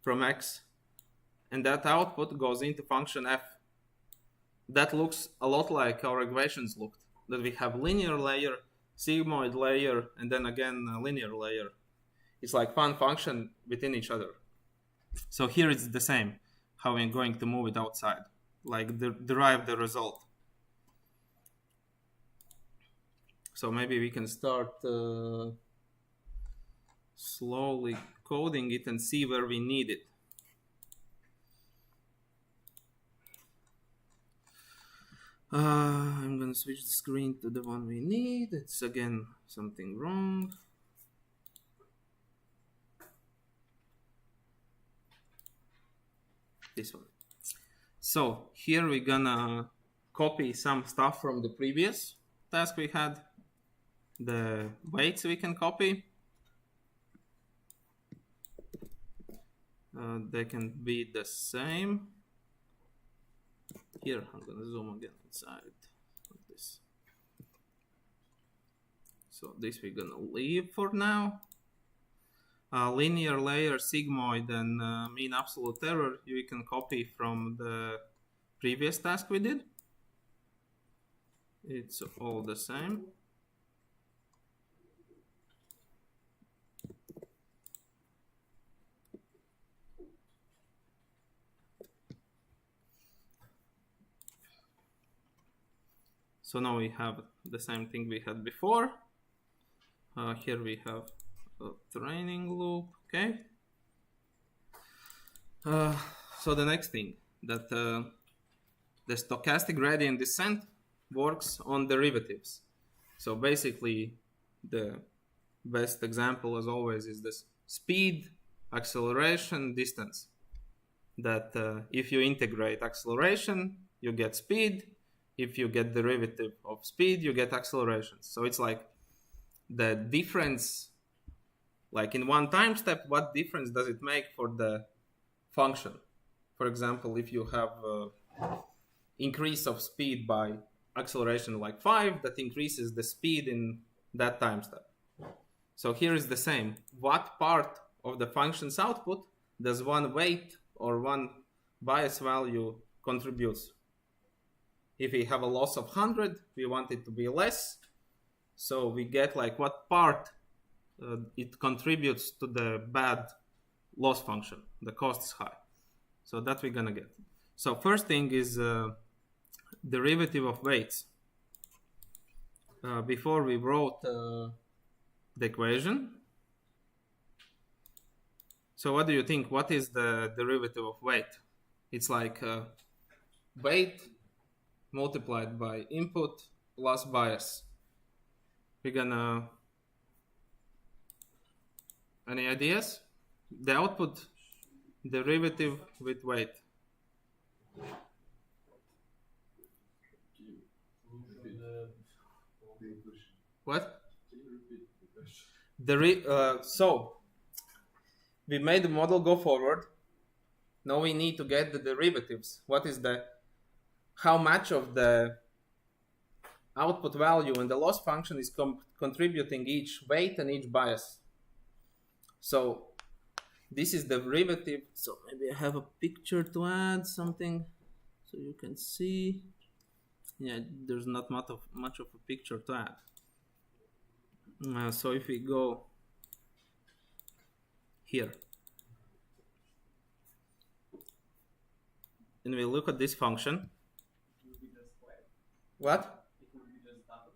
from x, and that output goes into function f. That looks a lot like our regressions looked, that we have linear layer, sigmoid layer, and then again a linear layer. It's like one function within each other. So here it's the same, how we're going to move it outside, like derive the result. So maybe we can start slowly coding it and see where we need it. I'm gonna switch the screen to the one we need. It's again something wrong. This one. So here we're gonna copy some stuff from the previous task we had. The weights we can copy. They can be the same. Here, I'm gonna zoom again inside like this. So this we're gonna leave for now. Linear layer, sigmoid, and mean absolute error you can copy from the previous task we did. It's all the same. So now we have the same thing we had before. Here we have a training loop, okay? So the next thing, that the stochastic gradient descent works on derivatives. So basically, the best example as always is this speed, acceleration, distance. That if you integrate acceleration, you get speed. If you get derivative of speed, you get acceleration. So it's like the difference, like in one time step, what difference does it make for the function? For example, if you have increase of speed by acceleration like 5, that increases the speed in that time step. So here is the same. What part of the function's output does one weight or one bias value contributes? If we have a loss of 100, we want it to be less. So we get like what part it contributes to the bad loss function. The cost is high. So that we're gonna get. So first thing is derivative of weights. Before we wrote the equation. So what do you think? What is the derivative of weight? It's like weight multiplied by input plus bias. We're gonna, any ideas? The output derivative with weight. What? So we made the model go forward. Now we need to get the derivatives. What is how much of the output value and the loss function is contributing each weight and each bias. So this is the derivative. So maybe I have a picture to add something so you can see. Yeah, there's not much of a picture to add. So if we go here and we look at this function. What? It would be just W?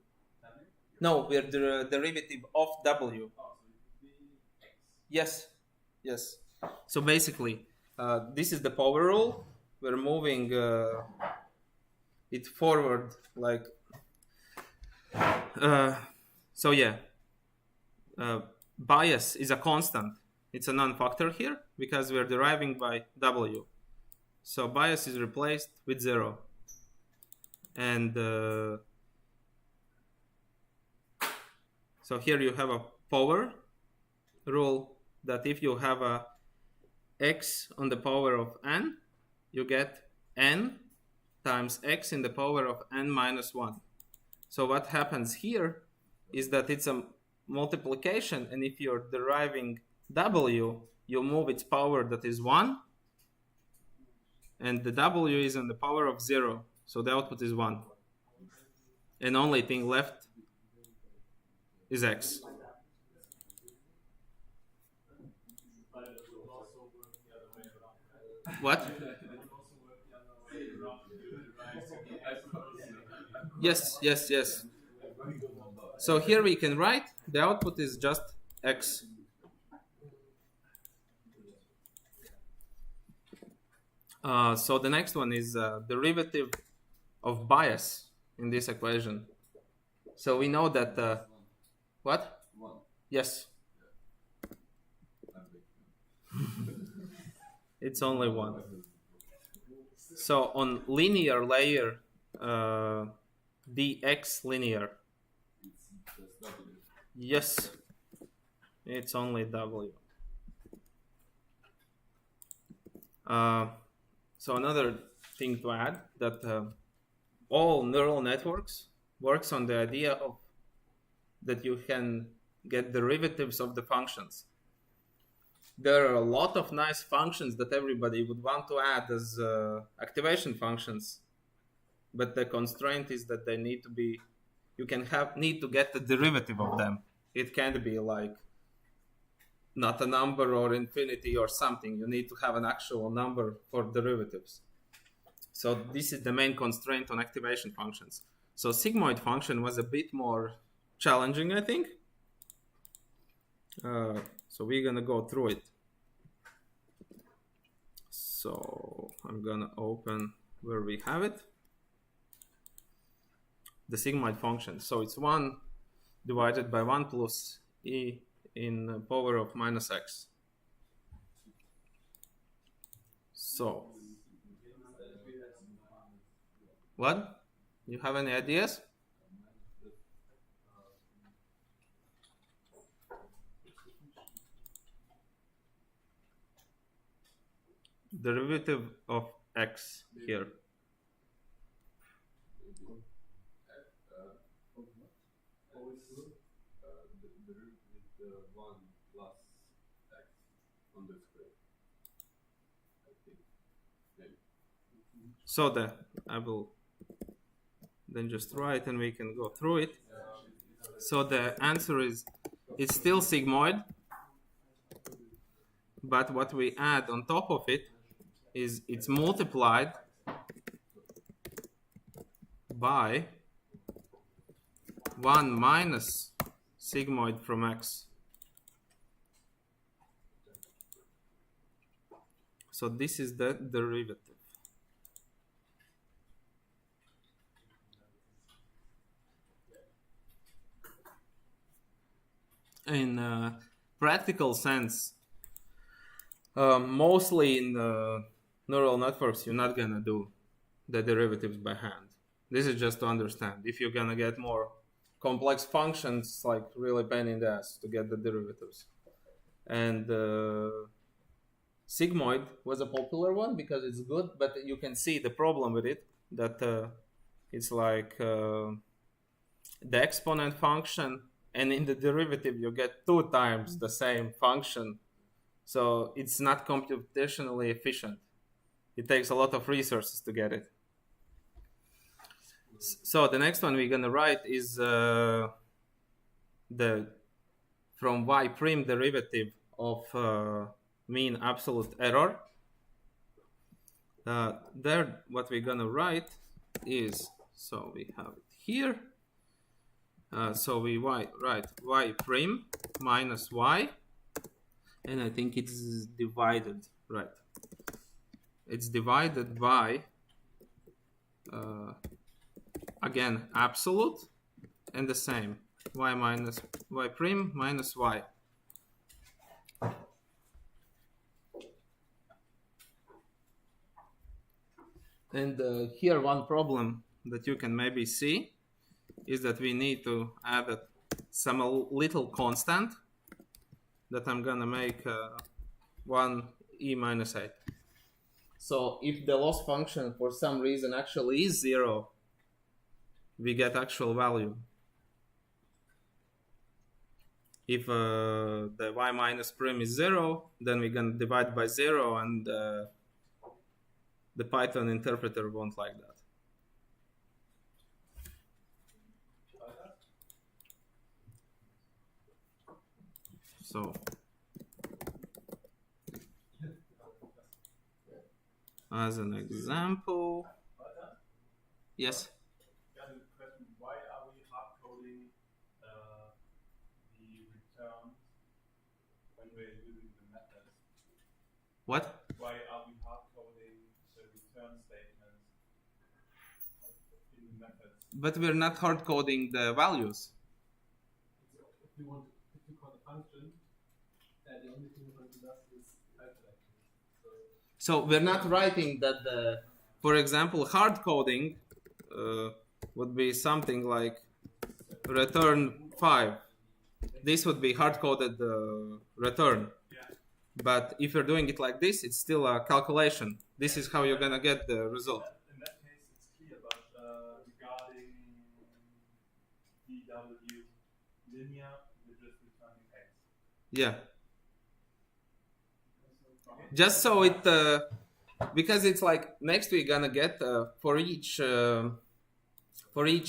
No, we're the derivative of W. Oh, so it would be Yes, yes. So basically, this is the power rule. We're moving it forward like. So yeah, bias is a constant. It's a non-factor here because we're deriving by W. So bias is replaced with 0. And so here you have a power rule that if you have a x on the power of n, you get n times x in the power of n minus 1. So what happens here is that it's a multiplication, and if you're deriving w, you move its power that is 1, and the w is in the power of 0, so the output is 1. And only thing left is x. What? Yes, yes, yes. So here we can write the output is just x. So the next one is derivative of bias in this equation. So we know that what? Yes. It's only 1. So on linear layer, dx linear. Yes, it's only w. So another thing to add that all neural networks works on the idea of that you can get derivatives of the functions. There are a lot of nice functions that everybody would want to add as activation functions, but the constraint is that they need to be, you need to get the derivative of them. It can't be like not a number or infinity or something. You need to have an actual number for derivatives. So this is the main constraint on activation functions. So sigmoid function was a bit more challenging, I think. So we're gonna go through it. So I'm gonna open where we have it. The sigmoid function. So it's 1 divided by 1 plus e in the power of minus x. So what? You have any ideas? Derivative of x here. So I will then just write and we can go through it. So the answer is, it's still sigmoid, but what we add on top of it is it's multiplied by 1 minus sigmoid from x. So this is the derivative. In practical sense, mostly in neural networks, you're not gonna do the derivatives by hand. This is just to understand. If you're gonna get more complex functions, like really pain in the ass to get the derivatives. And sigmoid was a popular one because it's good, but you can see the problem with it, that it's like the exponent function, and in the derivative you get 2 times the same function. So it's not computationally efficient. It takes a lot of resources to get it. So the next one we're gonna write is the from y prime derivative of mean absolute error. There what we're gonna write is, so we have it here. So we write y prime minus y, And I think it's divided, right? It's divided by, again, absolute and the same, y minus y prime minus y. And here one problem that you can maybe see is that we need to add some little constant that I'm gonna make 1 e minus 8. So if the loss function for some reason actually is 0, we get actual value. If the y minus prime is 0, then we're gonna divide by 0, and the Python interpreter won't like that. So as an example, yes? Why are we hard coding the returns when we're using the methods? What? Why are we hard coding the return statements in the methods? But we're not hard coding the values. If you call the function, the only thing we're going to do is calculate. So we're not writing that the, for example, hard coding would be something like return 5. This would be hard coded return. Yeah. But if you're doing it like this, it's still a calculation. This is how you're gonna get the result. In that case, it's clear, but regarding DW linear, we're just returning X. Yeah. Just so it, because it's like next we're gonna get for each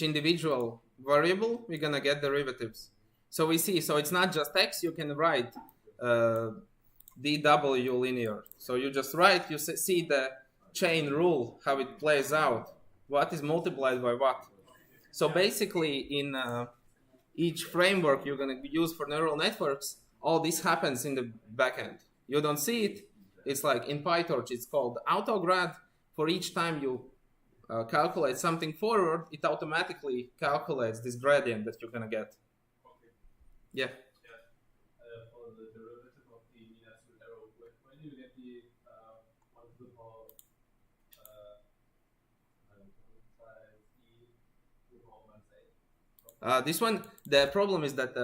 individual variable, we're gonna get derivatives. So we see, so it's not just X, you can write DW linear. So you just write, you see the chain rule, how it plays out. What is multiplied by what? So basically in each framework you're gonna use for neural networks, all this happens in the backend. You don't see it. It's like in PyTorch, it's called autograd. For each time you calculate something forward, it automatically calculates this gradient that you're gonna get. Okay. Yeah. For the derivative of the absolute arrow, when do you get the 1 to the power This one, the problem is that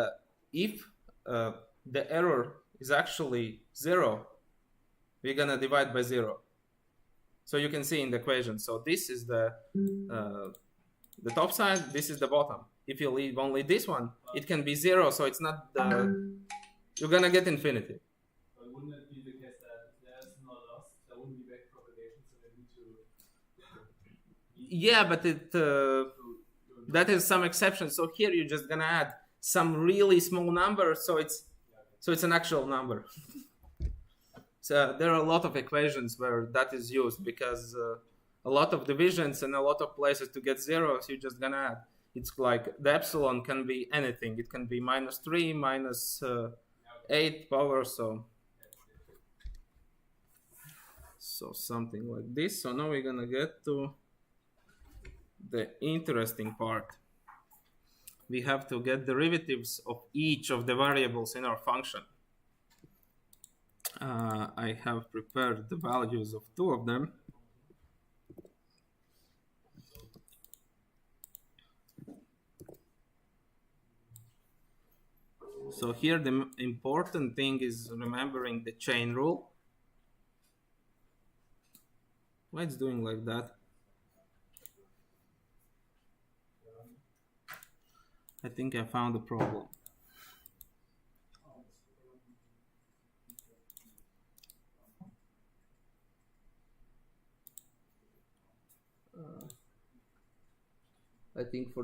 if the error is actually 0, we're gonna divide by 0. So you can see in the equation. So this is the top side. This is the bottom. If you leave only this one, it can be 0. So it's not you're gonna get infinity. But wouldn't it be the case that there's no loss? There wouldn't be backpropagation, so they need to. Yeah, but it that is some exception. So here you're just gonna add some really small number. So it's an actual number. So there are a lot of equations where that is used because a lot of divisions and a lot of places to get zeros, you're just gonna add. It's like the epsilon can be anything. It can be -3, -8 power, so something like this. So now we're gonna get to the interesting part. We have to get derivatives of each of the variables in our function. I have prepared the values of 2 of them. So here the important thing is remembering the chain rule. Why it's doing like that? I think I found a problem. I think for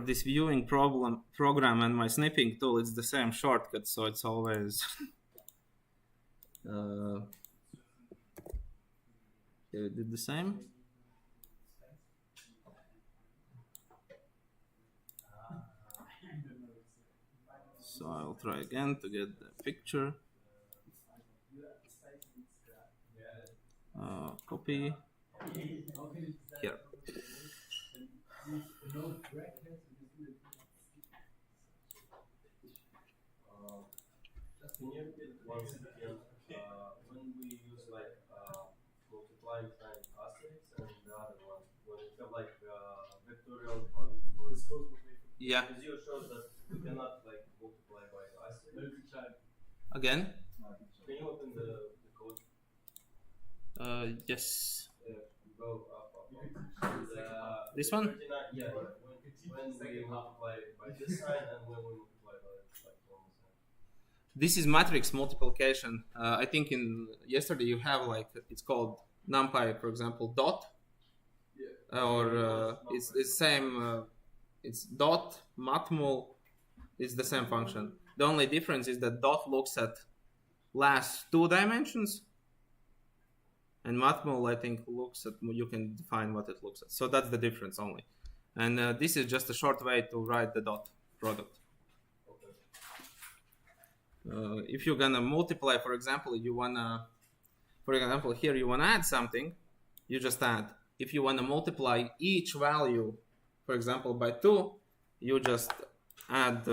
this viewing program and my snipping tool, it's the same shortcut, so it's always it did the same. So I'll try again to get the picture. Copy here. Can you repeat once again when we use like multiplying times asterisks and the other one when we have like vectorial product? Yeah. Because you showed that we cannot like multiply by asterisk. Again? Can you open the code? Yes. Go up. And, this one? 39, yeah. When we multiply by this sign and when we multiply by normal sign. This is matrix multiplication. I think in yesterday you have like it's called Numpy, for example, dot, or it's the same. It's dot matmul. It's the same function. The only difference is that dot looks at last 2 dimensions, and matmul I think looks at. You can define what it looks at. So that's the difference only. And this is just a short way to write the dot product. If you're gonna multiply, for example, here you wanna add something, you just add. If you wanna multiply each value, for example, by 2, you just add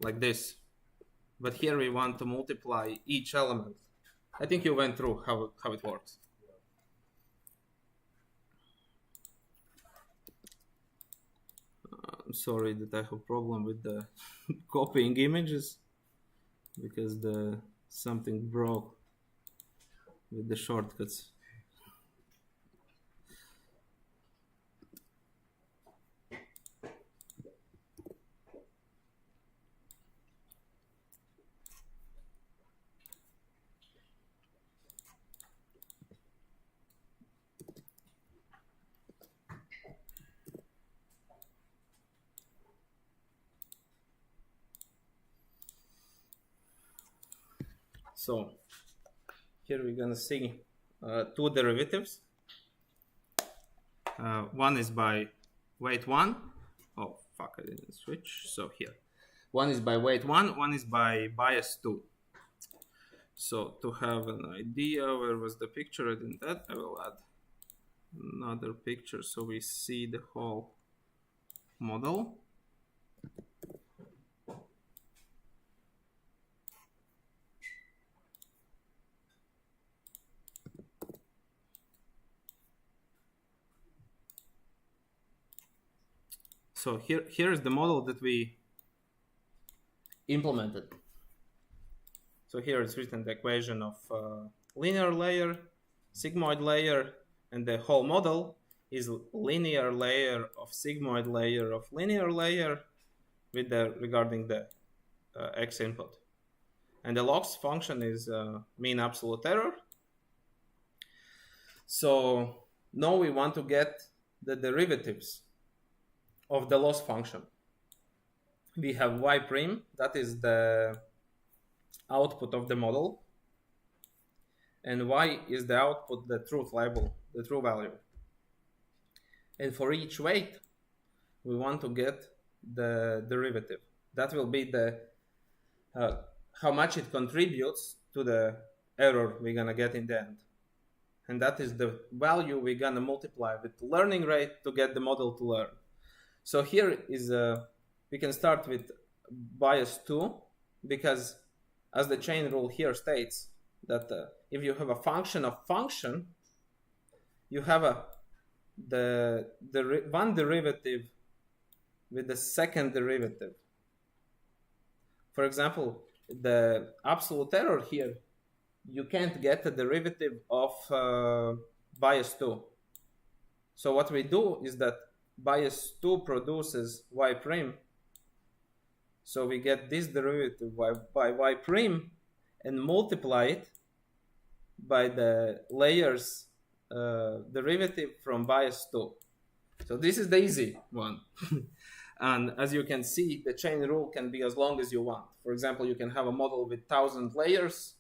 like this. But here we want to multiply each element. I think you went through how it works. I'm sorry that I have a problem with the copying images, because something broke with the shortcuts. So here we're gonna see 2 derivatives. One is by weight 1. Oh fuck, I didn't switch. So here, one is by weight 1, one is by bias 2. So to have an idea, where was the picture? I didn't add. I will add another picture so we see the whole model. So here is the model that we implemented. So here it's written the equation of linear layer, sigmoid layer, and the whole model is linear layer of sigmoid layer of linear layer with regarding the x input. And the loss function is mean absolute error. So now we want to get the derivatives of the loss function. We have y prime, that is the output of the model, and y is the output, the truth label, the true value. And for each weight, we want to get the derivative. That will be the how much it contributes to the error we're gonna get in the end. And that is the value we're gonna multiply with the learning rate to get the model to learn. So here is we can start with bias 2, because as the chain rule here states that if you have a function of function, you have one derivative with the second derivative. For example, the absolute error here, you can't get a derivative of bias 2. So what we do is that bias 2 produces y prime. So we get this derivative by y prime and multiply it by the layers derivative from bias 2. So this is the easy one. And as you can see, the chain rule can be as long as you want. For example, you can have a model with 1,000 layers.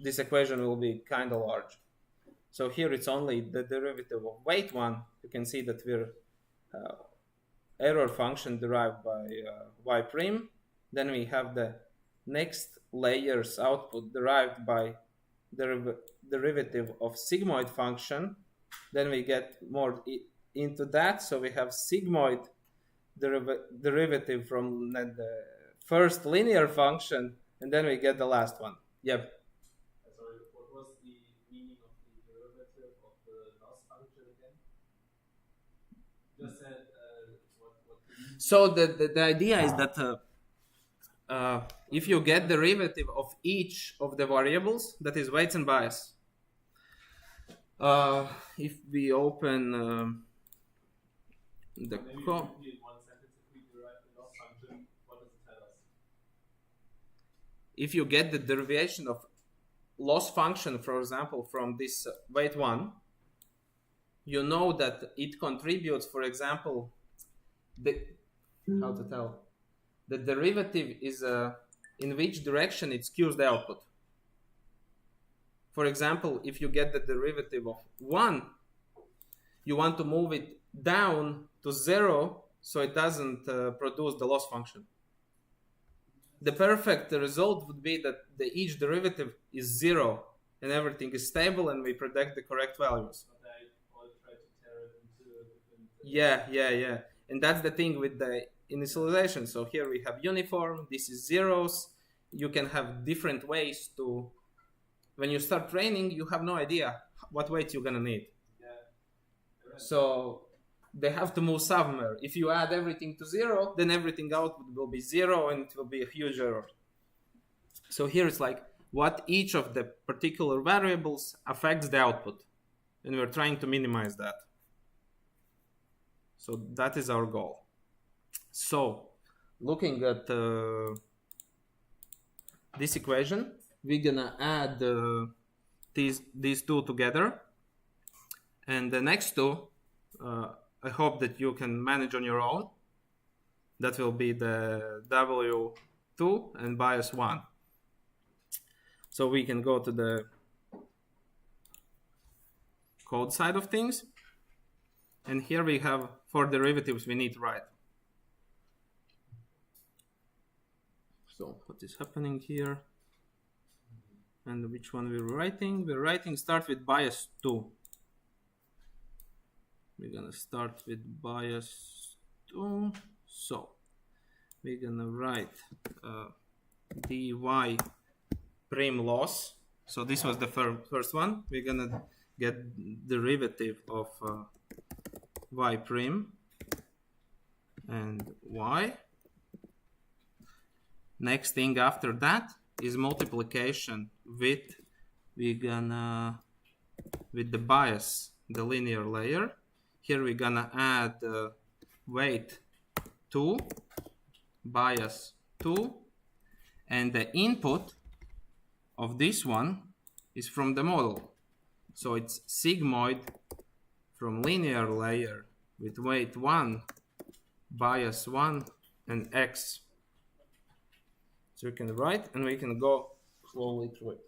This equation will be kind of large. So here it's only the derivative of weight 1. You can see that we're error function derived by y prime Then we have the next layer's output derived by derivative of sigmoid function. Then we get more into that. So we have sigmoid derivative from the first linear function, and then we get the last one. Yep. Sorry, what was the meaning of the derivative of the loss function again? Just said what So the idea is that if you get derivative of each of the variables, that is weights and bias. If we open the code. If you get the derivation of loss function, for example, from this weight 1, you know that it contributes, for example, how to tell? The derivative is in which direction it skews the output. For example, if you get the derivative of 1, you want to move it down to 0 so it doesn't produce the loss function. The perfect result would be that each derivative is 0 and everything is stable and we predict the correct values. But I all try to tear it into different... Yeah. And that's the thing with the initialization. So here we have uniform, this is zeros. You can have different ways to... When you start training, you have no idea what weight you're going to need. Yeah. So they have to move somewhere. If you add everything to 0, then everything output will be 0 and it will be a huge error. So here it's like what each of the particular variables affects the output. And we're trying to minimize that. So that is our goal. So looking at this equation, we're gonna add these two together. And the next two, I hope that you can manage on your own. That will be the W2 and bias 1. So we can go to the code side of things. And here we have 4 derivatives we need to write. So what is happening here? And which one we're writing? We're writing start with bias 2. We're gonna start with bias 2. So we're gonna write dy prim loss. So this was the first one. We're gonna get derivative of y prim and y. Next thing after that is multiplication with with the bias, the linear layer. Here we're gonna add weight 2, bias 2, and the input of this one is from the model. So it's sigmoid from linear layer with weight 1, bias 1, and x. So we can write and we can go slowly through it.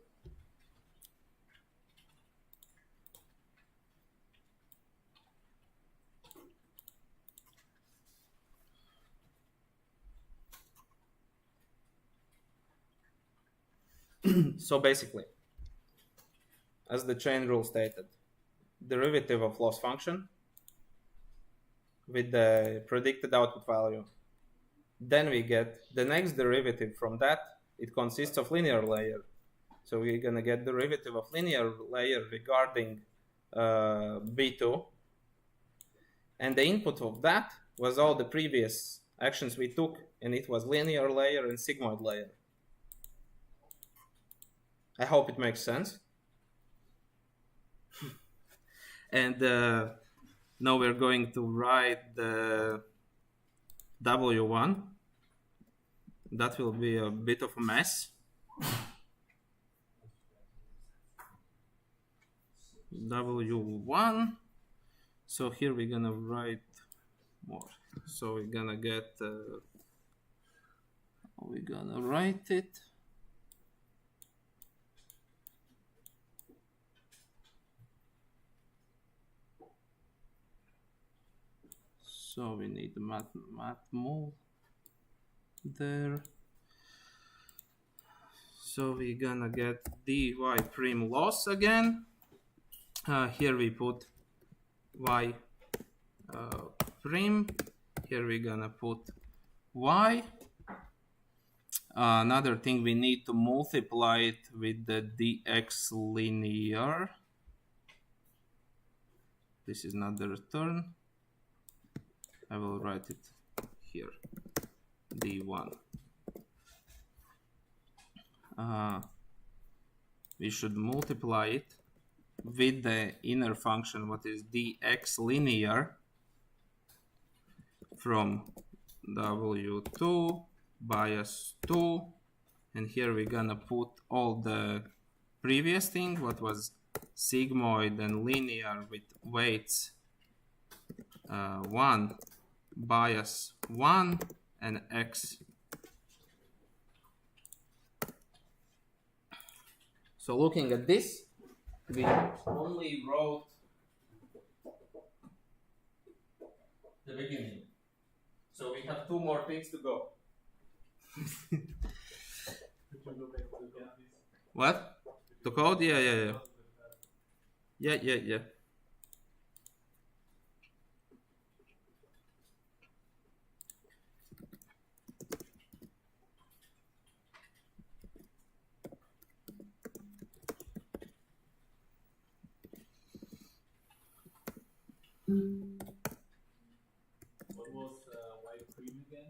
So basically, as the chain rule stated, derivative of loss function with the predicted output value. Then we get the next derivative from that. It consists of linear layer. So we're going to get derivative of linear layer regarding B2. And the input of that was all the previous actions we took, and it was linear layer and sigmoid layer. I hope it makes sense. And now we're going to write the W1. That will be a bit of a mess. W1. So here we're gonna write more. So we're gonna get, we're gonna write it. So we need the mat move there. So we're gonna get dy prime loss again. Here we put y prime. Here we're gonna put y. Another thing, we need to multiply it with the dx linear. This is not the return. I will write it here, d1. We should multiply it with the inner function, what is dx linear, from w2 bias 2, and here we're gonna put all the previous thing, what was sigmoid and linear with weights 1, bias 1, and x. So looking at this, we only wrote the beginning. So we have 2 more things to go. What? To code? Yeah. What was y prime again?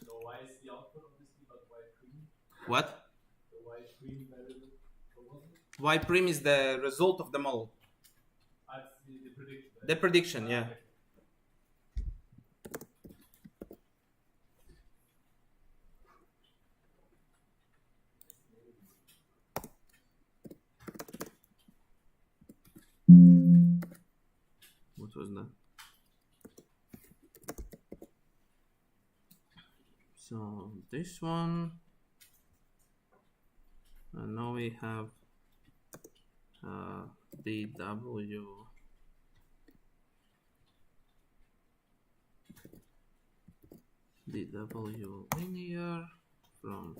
So y is the output obviously, but y prime? What? The y prime variable, what was it? Y prime is the result of the model. That's the prediction. Right? The prediction, yeah. Okay. What was that? So this one, and now we have dw linear from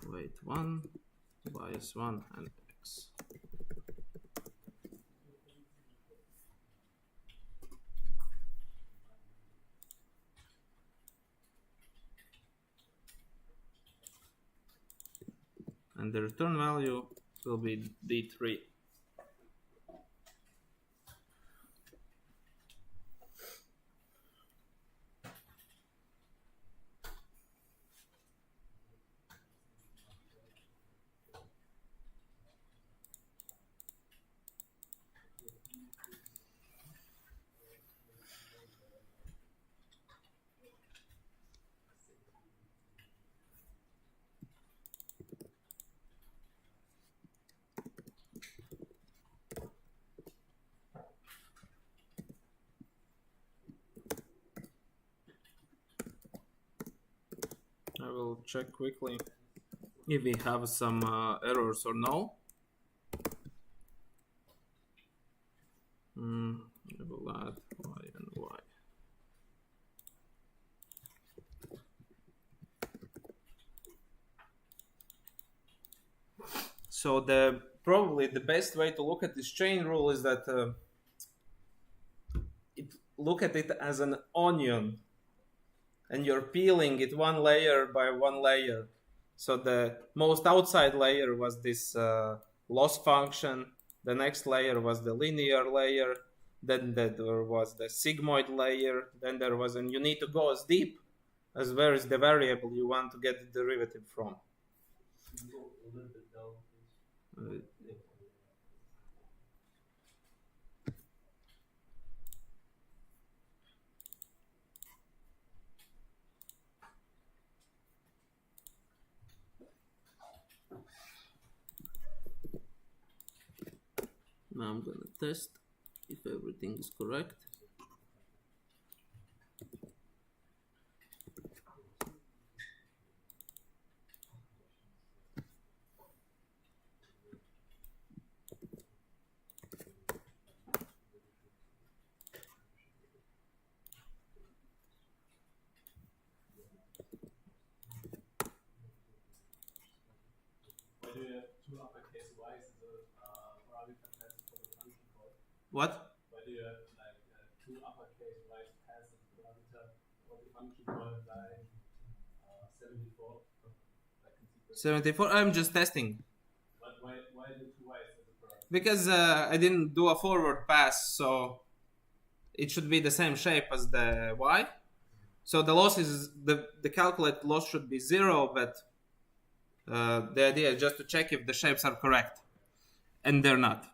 weight 1, bias 1, and x. And the return value will be d3. I will check quickly if we have some errors or no. I will add y and y. So probably the best way to look at this chain rule is that look at it as an onion, and you're peeling it one layer by one layer. So the most outside layer was this loss function. The next layer was the linear layer. Then there was the sigmoid layer. Then there was, and you need to go as deep as where is the variable you want to get the derivative from. Go a little bit down, please. Now I'm gonna test if everything is correct. do you have two uppercase Y's in the parameter pass for the function call? What? Why do you have like two uppercase Y's pass as a parameter for the function call like 74? 74? I'm just testing. But why the two Y's as a parameter? Because I didn't do a forward pass, so it should be the same shape as the Y. So the loss is, the calculated loss should be 0, but the idea is just to check if the shapes are correct. And they're not.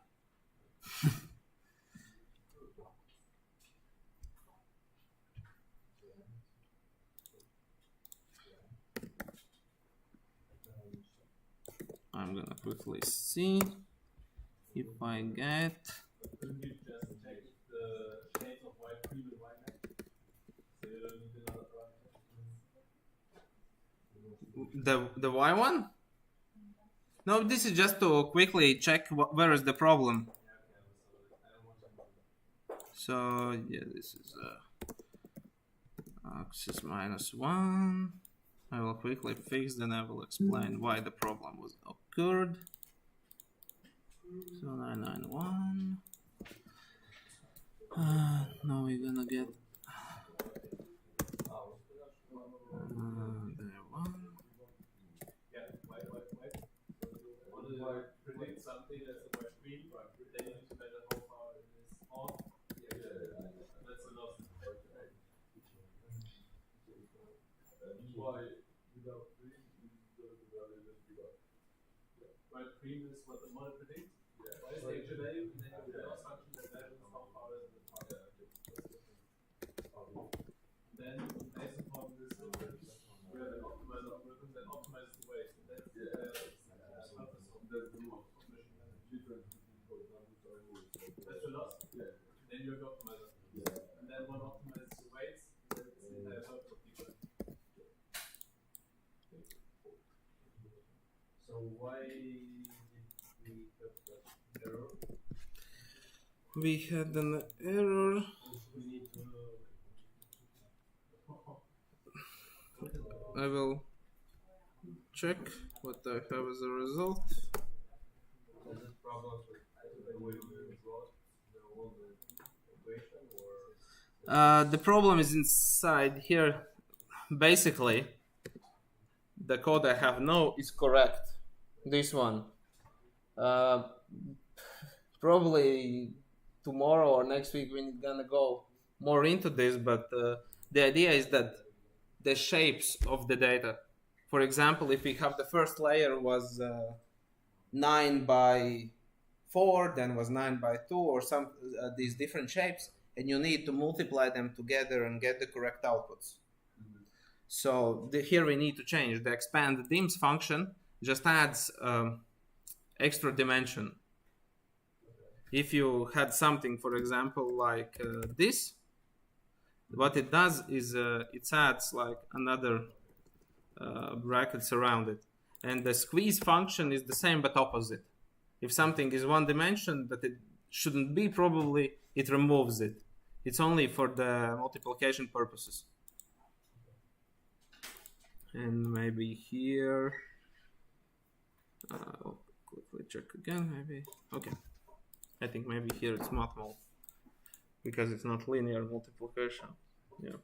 I'm gonna quickly see if I get. Couldn't you just check the shapes of Y prime and Y max? So you don't need another parameter. The Y one? No, this is just to quickly check where is the problem. So yeah, this is axis -1. I will quickly fix, then I will explain why the problem was occurred. So 991. Now we're gonna get there one. Yeah, why? Want to predict something that's a Y prime, then you need to measure how far it is off. That's a loss. Why without prime? Y prime is what the model predicts. Why is the actually they have the loss function that measures how far is the path. Then based upon this where the optimizer algorithm then optimizes the weight. So that's the purpose of machine learning. That's your loss. Then you have the optimizer. And then one optimizes the weights, then it's the entire purpose of deep learning. So why did we have that error? We had an error. We need to I will check what I have as a result. is it problems with the way we wrote the whole equation, or The problem is inside here. Basically, the code I have now is correct. This one. Probably tomorrow or next week we're gonna go more into this, but the idea is that the shapes of the data, for example, if we have the first layer was 9 by 4, then was 9 by 2, or some these different shapes, and you need to multiply them together and get the correct outputs. So here we need to change. The expand dims function just adds extra dimension. If you had something, for example, like this, what it does is it adds like another brackets around it. And the squeeze function is the same but opposite. If something is one dimension that it shouldn't be, probably it removes it. It's only for the multiplication purposes. And maybe here, I'll quickly check again, maybe. Okay, I think maybe here it's not mul, because it's not linear multiplication. Yeah.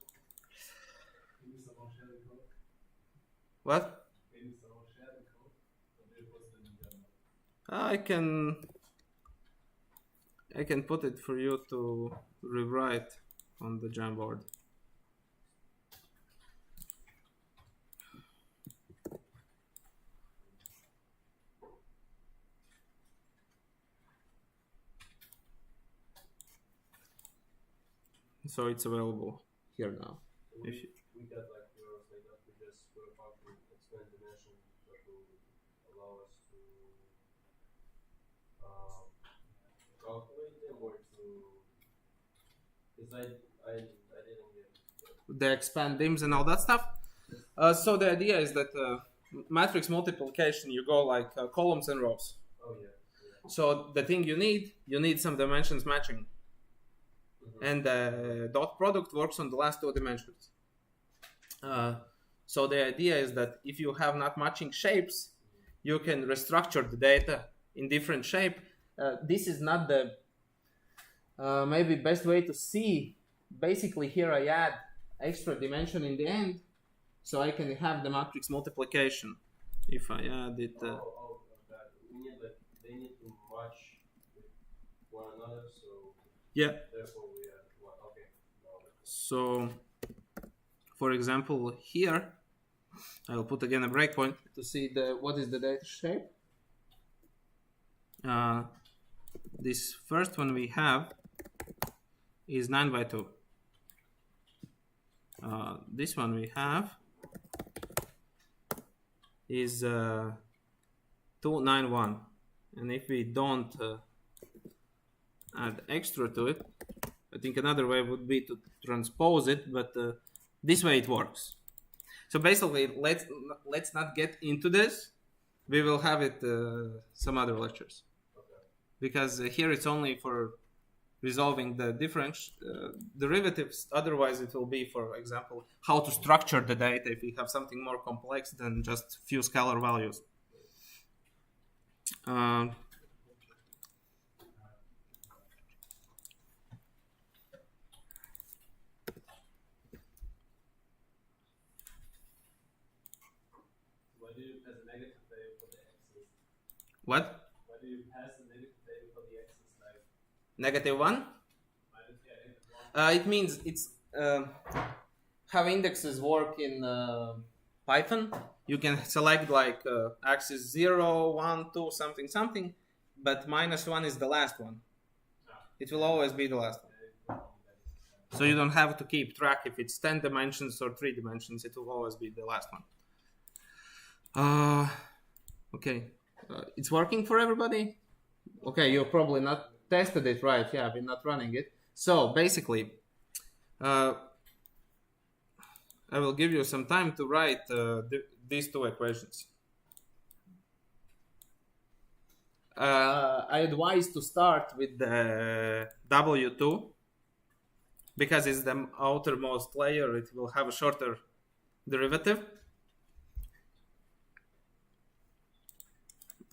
What? I can put it for you to rewrite on the Jamboard. So it's available here now. we got like errors like that. We just put a function expand dimension that will allow us to calculate them, or to, because I didn't get The expand dims and all that stuff. So the idea is that matrix multiplication, you go like columns and rows. Oh yeah. So the thing you need some dimensions matching. And the dot product works on the last two dimensions. So the idea is that if you have not matching shapes, you can restructure the data in different shape. This is not the maybe best way to see. Basically, here I add extra dimension in the end, so I can have the matrix multiplication. If I add it, that. We need they need to match with one another. So yeah. Therefore, we have one. Okay. So, for example, here I'll put again a breakpoint to see what is the data shape. This first one we have is 9 by 2. This one we have is 291, and if we don't add extra to it, I think another way would be to transpose it, but this way it works. So basically, let's not get into this. We will have it some other lectures, because here it's only for resolving the derivatives. Otherwise, it will be, for example, how to structure the data if we have something more complex than just few scalar values. Why do you pass a negative value for the x's? What? Why do you pass a negative value for the x's? Like -1? It means it's how indexes work in Python. You can select like axis 0, 1, 2, something, something, but -1 is the last one. It will always be the last one. So you don't have to keep track if it's 10 dimensions or 3 dimensions. It will always be the last one. Okay, it's working for everybody? Okay, you probably not tested it, right? Yeah, we're not running it. So basically, I will give you some time to write these two equations. I advise to start with the W2, because it's the outermost layer. It will have a shorter derivative.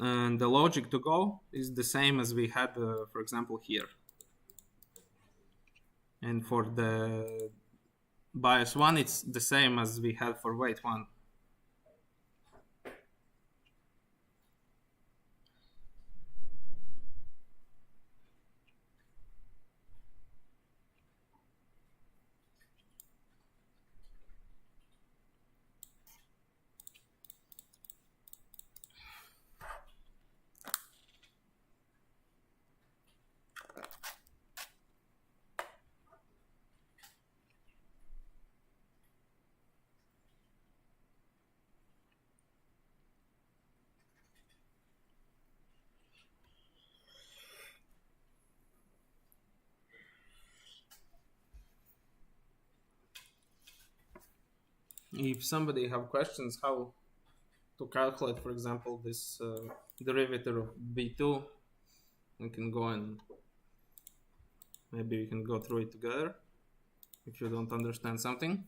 And the logic to go is the same as we had, for example, here. And for the bias 1, it's the same as we had for weight 1. If somebody have questions how to calculate, for example, this derivative of B2, we can go and maybe we can go through it together if you don't understand something.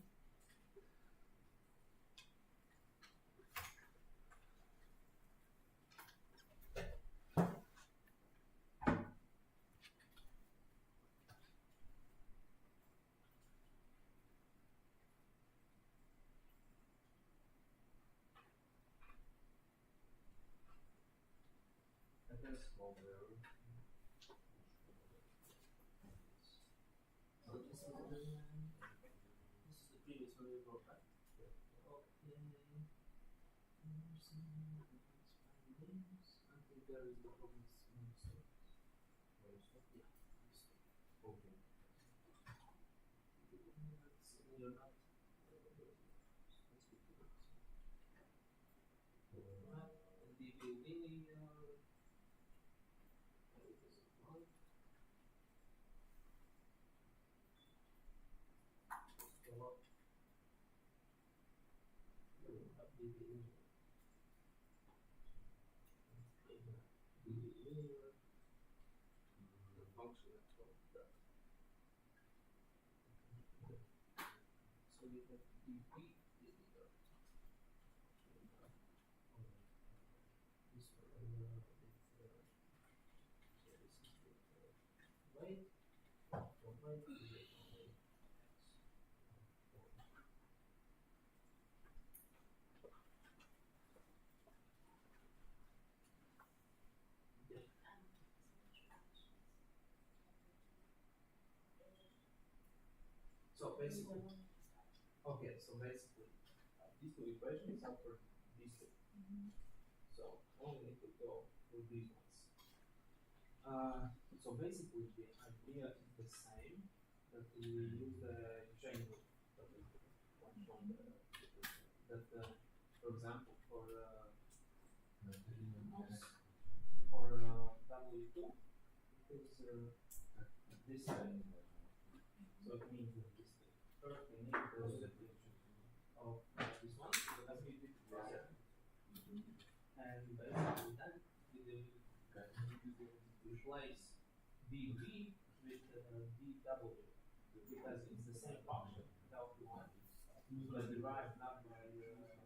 So basically, okay, so basically, these two equations are for these two. So only need to go with these ones. So basically, the idea is the same, that we use the chain rule that we want from the for example, for W2, it is this way. So it means that this way. First, we need the derivative of this one, so that's we did here. And basically, then we replace dv with dw, because it's the same function without the one. But derived not by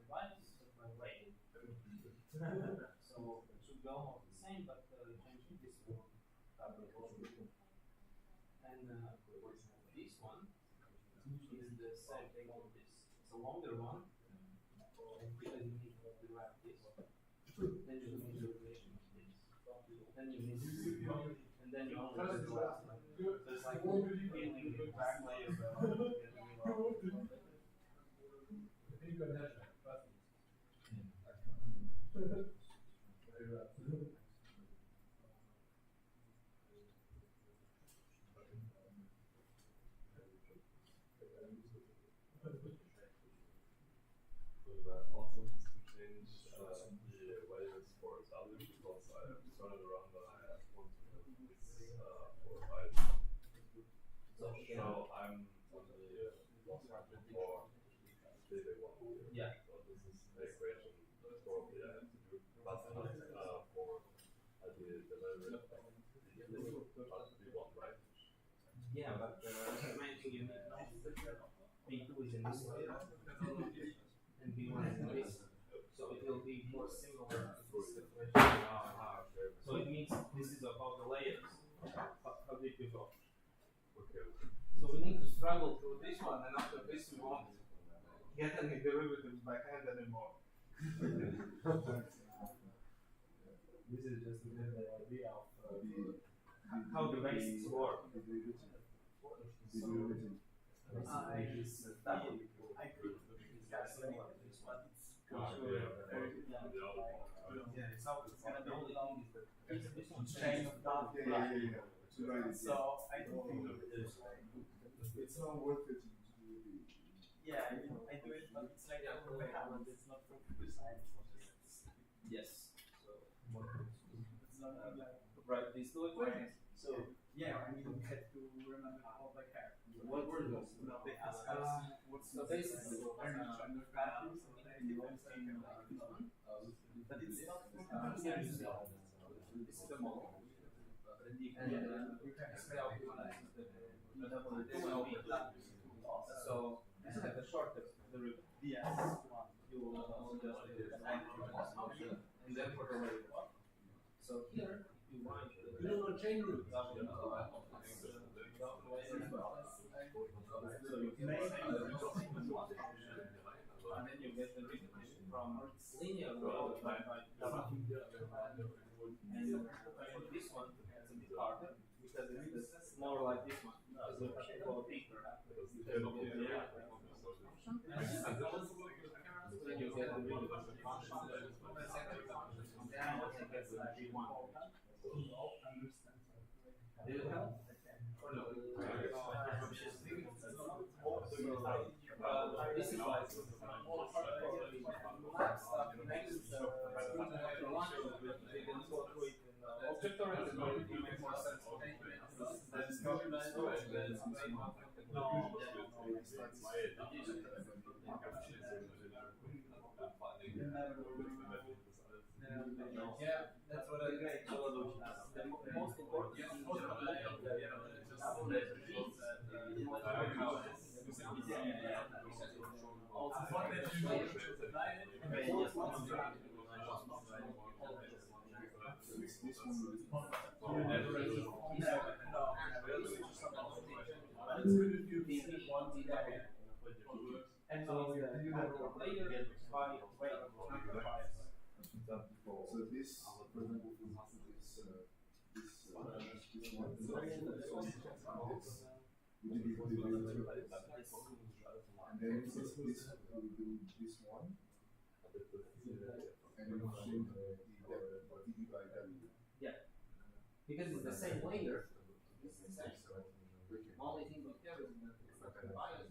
bytes, but by weight. So it should go almost the same, but changing this one. And this one is the same thing on this. It's a longer one, because you need to derive this. Then you need the relation of this. Then you need this, and then you only need the last one. So it's like feeling the back layer of also has to change the layers for value because I have started around that I want to have this for 5. So I'm on the lost market for data 1. Yeah. So this is the equation probably I have to do, but not for the value but V1, right? Yeah, but the main thing you need to know is that V2 is in this layer and V1 is in this. So it will be more similar to this equation. So it means this is about the layers. How did you go? Okay. So we need to struggle through this one, and after this we won't get any derivatives by hand anymore. This is just to get the idea of how the basics work. I agree. It's similar to this one. Yeah, it's how it's gonna be. The only thing is that this one chain of thought. So I don't think it's not worth it to do it. yeah, I do it, but it's like it's not from the side. Yes. So it's not like write these two equations. So yeah, I mean we had to remember all by heart. What were those? They ask us what's the basis of values and but it's not this is the model. And you can calculate so this is like the shortest derivative. Yes. You will just function and then for the layer one. So here you write the chain root. So you can make and then you get the recognition from linear by and for this one it's a bit harder because it's more like this one because you have to go deeper because of the then you get the recognition function the second function and then you get the G1. Do you help? Or no? This is why object-oriented will make more sense. Yeah, that's what I think. The most important thing And now the layer by weight amplifiers. So this, for example, this one, we do the and then since this we do this one, and then we change the dB by W. Yeah, because it's the same layer. It's the same. Only thing we care is the bias.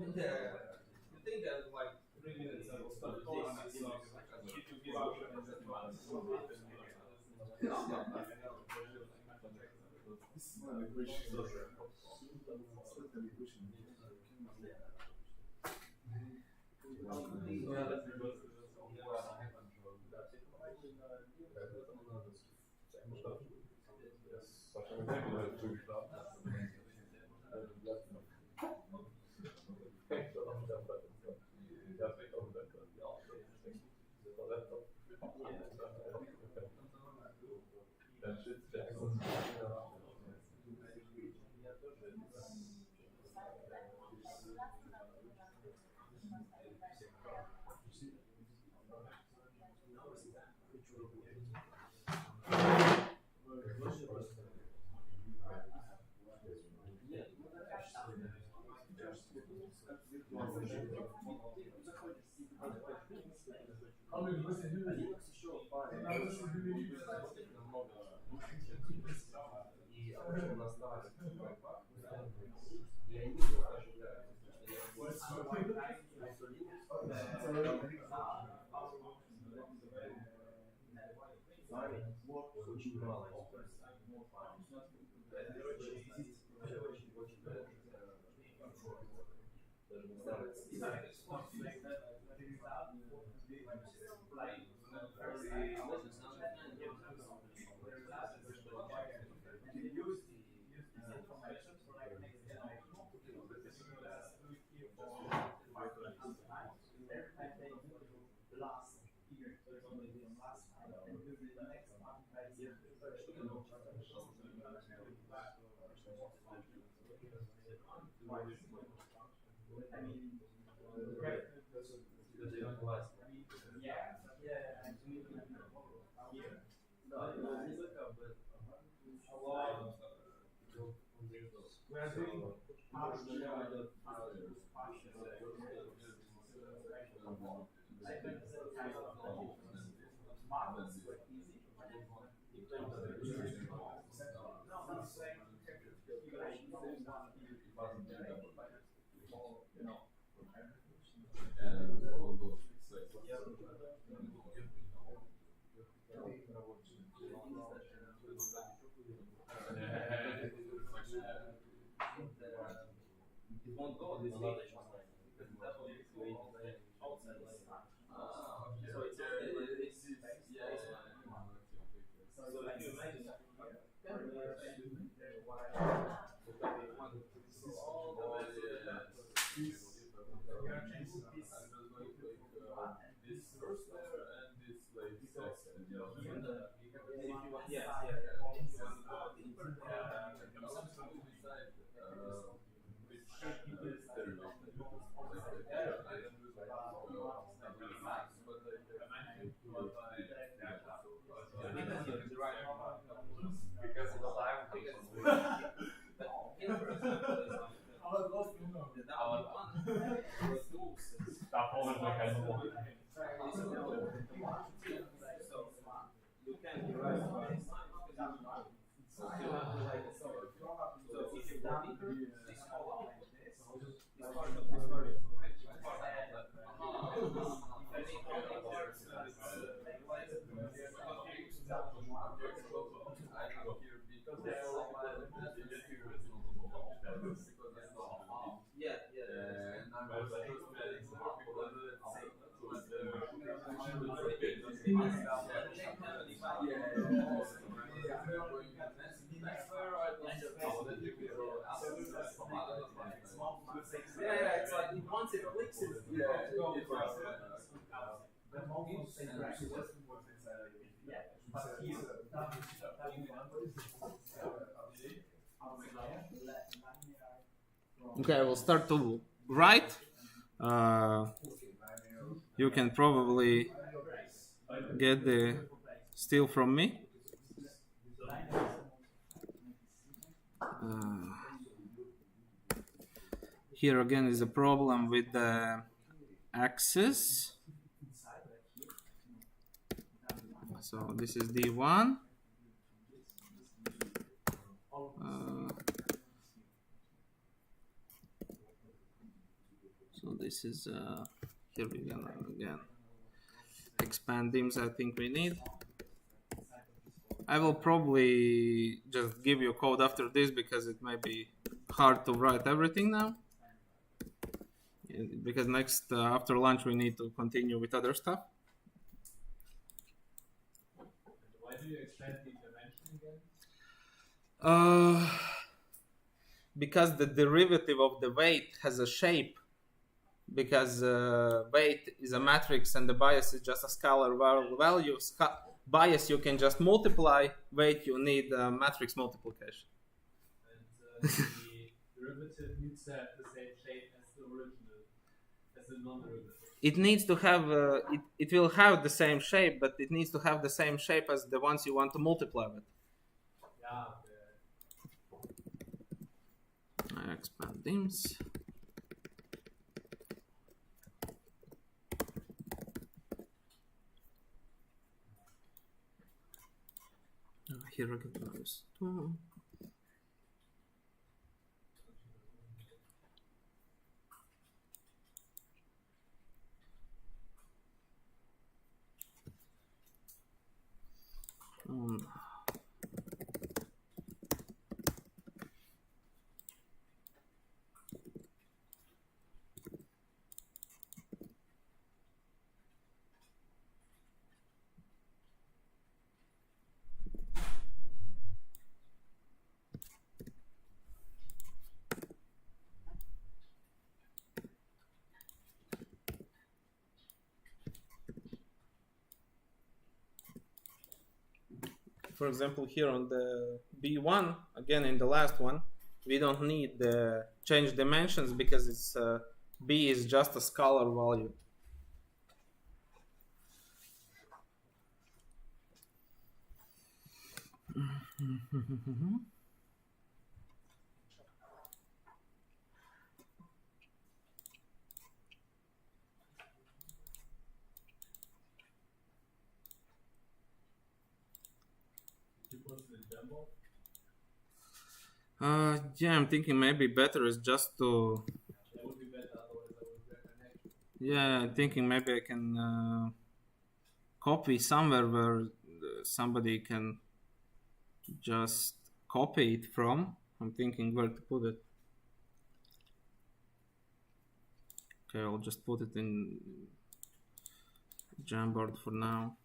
You think that like 3 minutes I will start talking about This is not a question. It's not a question. won't go this way. This first layer and this like second. It's like once it clicks it, Okay, I will start to write. You can probably get the steal from me. Here again is a problem with the axis. So this is D1. So this is here we go again. Expand dims I think we need. I will probably just give you code after this because it may be hard to write everything now. Because next after lunch we need to continue with other stuff. Why do you expand the dimension again? Because the derivative of the weight has a shape. Because weight is a matrix and the bias is just a scalar value. Bias you can just multiply. Weight you need a matrix multiplication. And the derivative needs to have the same shape as the original, as the non-derivative. It needs to have it will have the same shape, but it needs to have the same shape as the ones you want to multiply with. Yeah. I expand dims. Here again those two. For example, here on the B1, again in the last one, we don't need the change dimensions because it's B is just a scalar value. Yeah, I'm thinking maybe better is just to. That would be better, otherwise I would recommend. Yeah, I'm thinking maybe I can copy somewhere where somebody can just copy it from. I'm thinking where to put it. Okay, I'll just put it in Jamboard for now.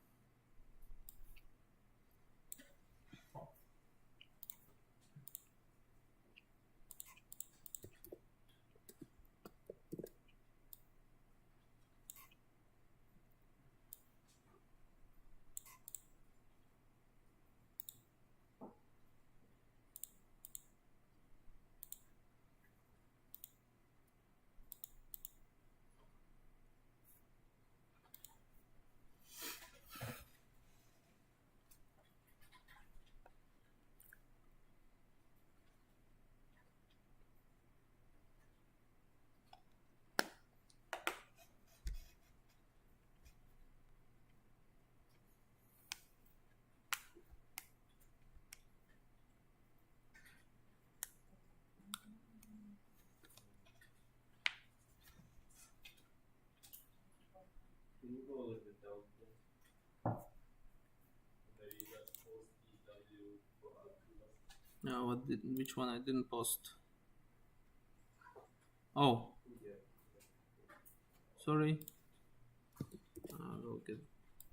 Can you go a little bit down, please? Maybe that's post EW for Alcubus. No, which one I didn't post? Oh, Yeah. sorry. I will get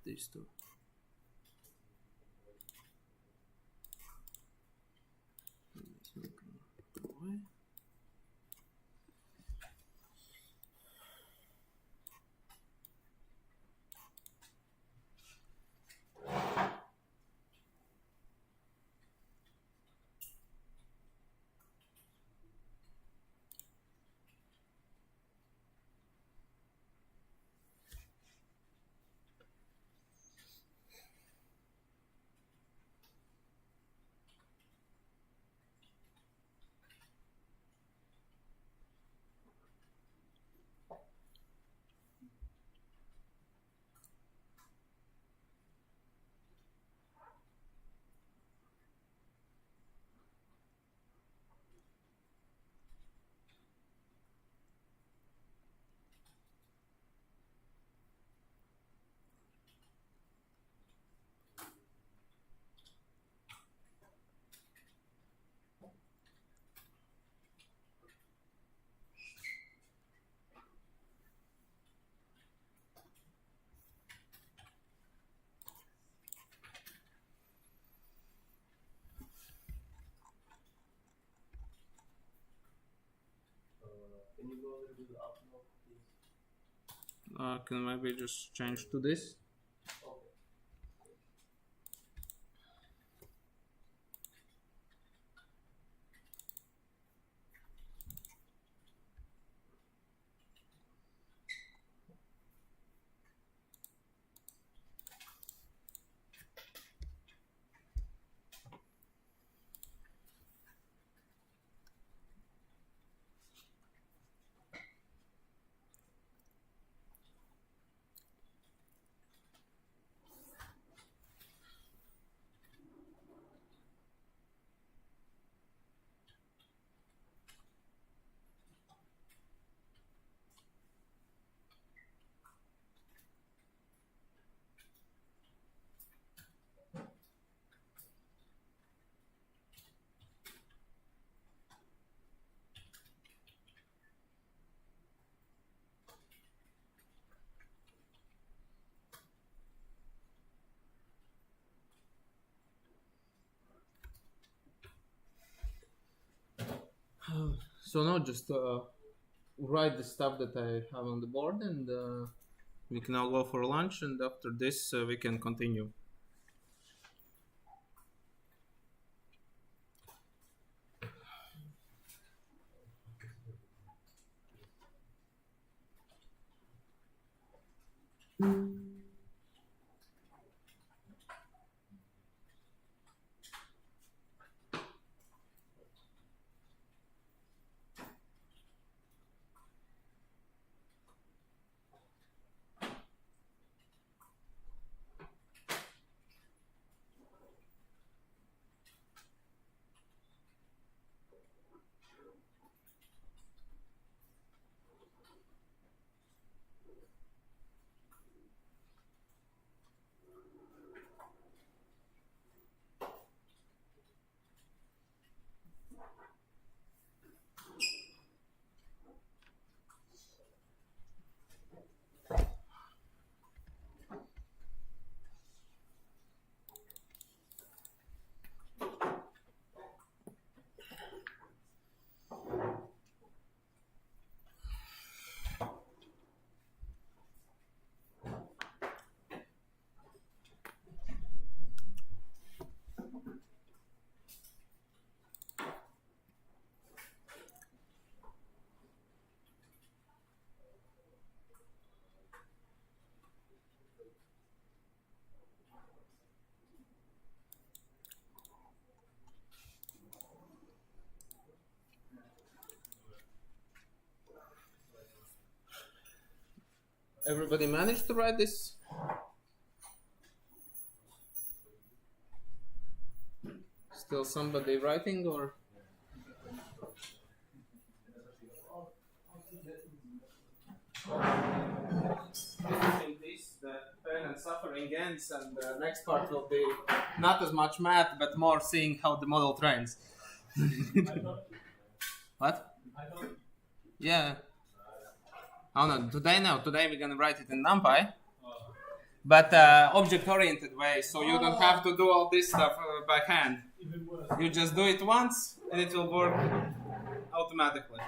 these two. Away. Can you go a little bit up now, please? Can maybe just change to this? Okay. So now just write the stuff that I have on the board, and we can now go for lunch, and after this we can continue. Everybody managed to write this? Still somebody writing or? The pain and suffering ends, and the next part will be not as much math, but more seeing how the model trains. What? Yeah. Oh no, today we're gonna write it in Numpy, but object-oriented way, so you don't have to do all this stuff by hand. You just do it once, and it will work automatically.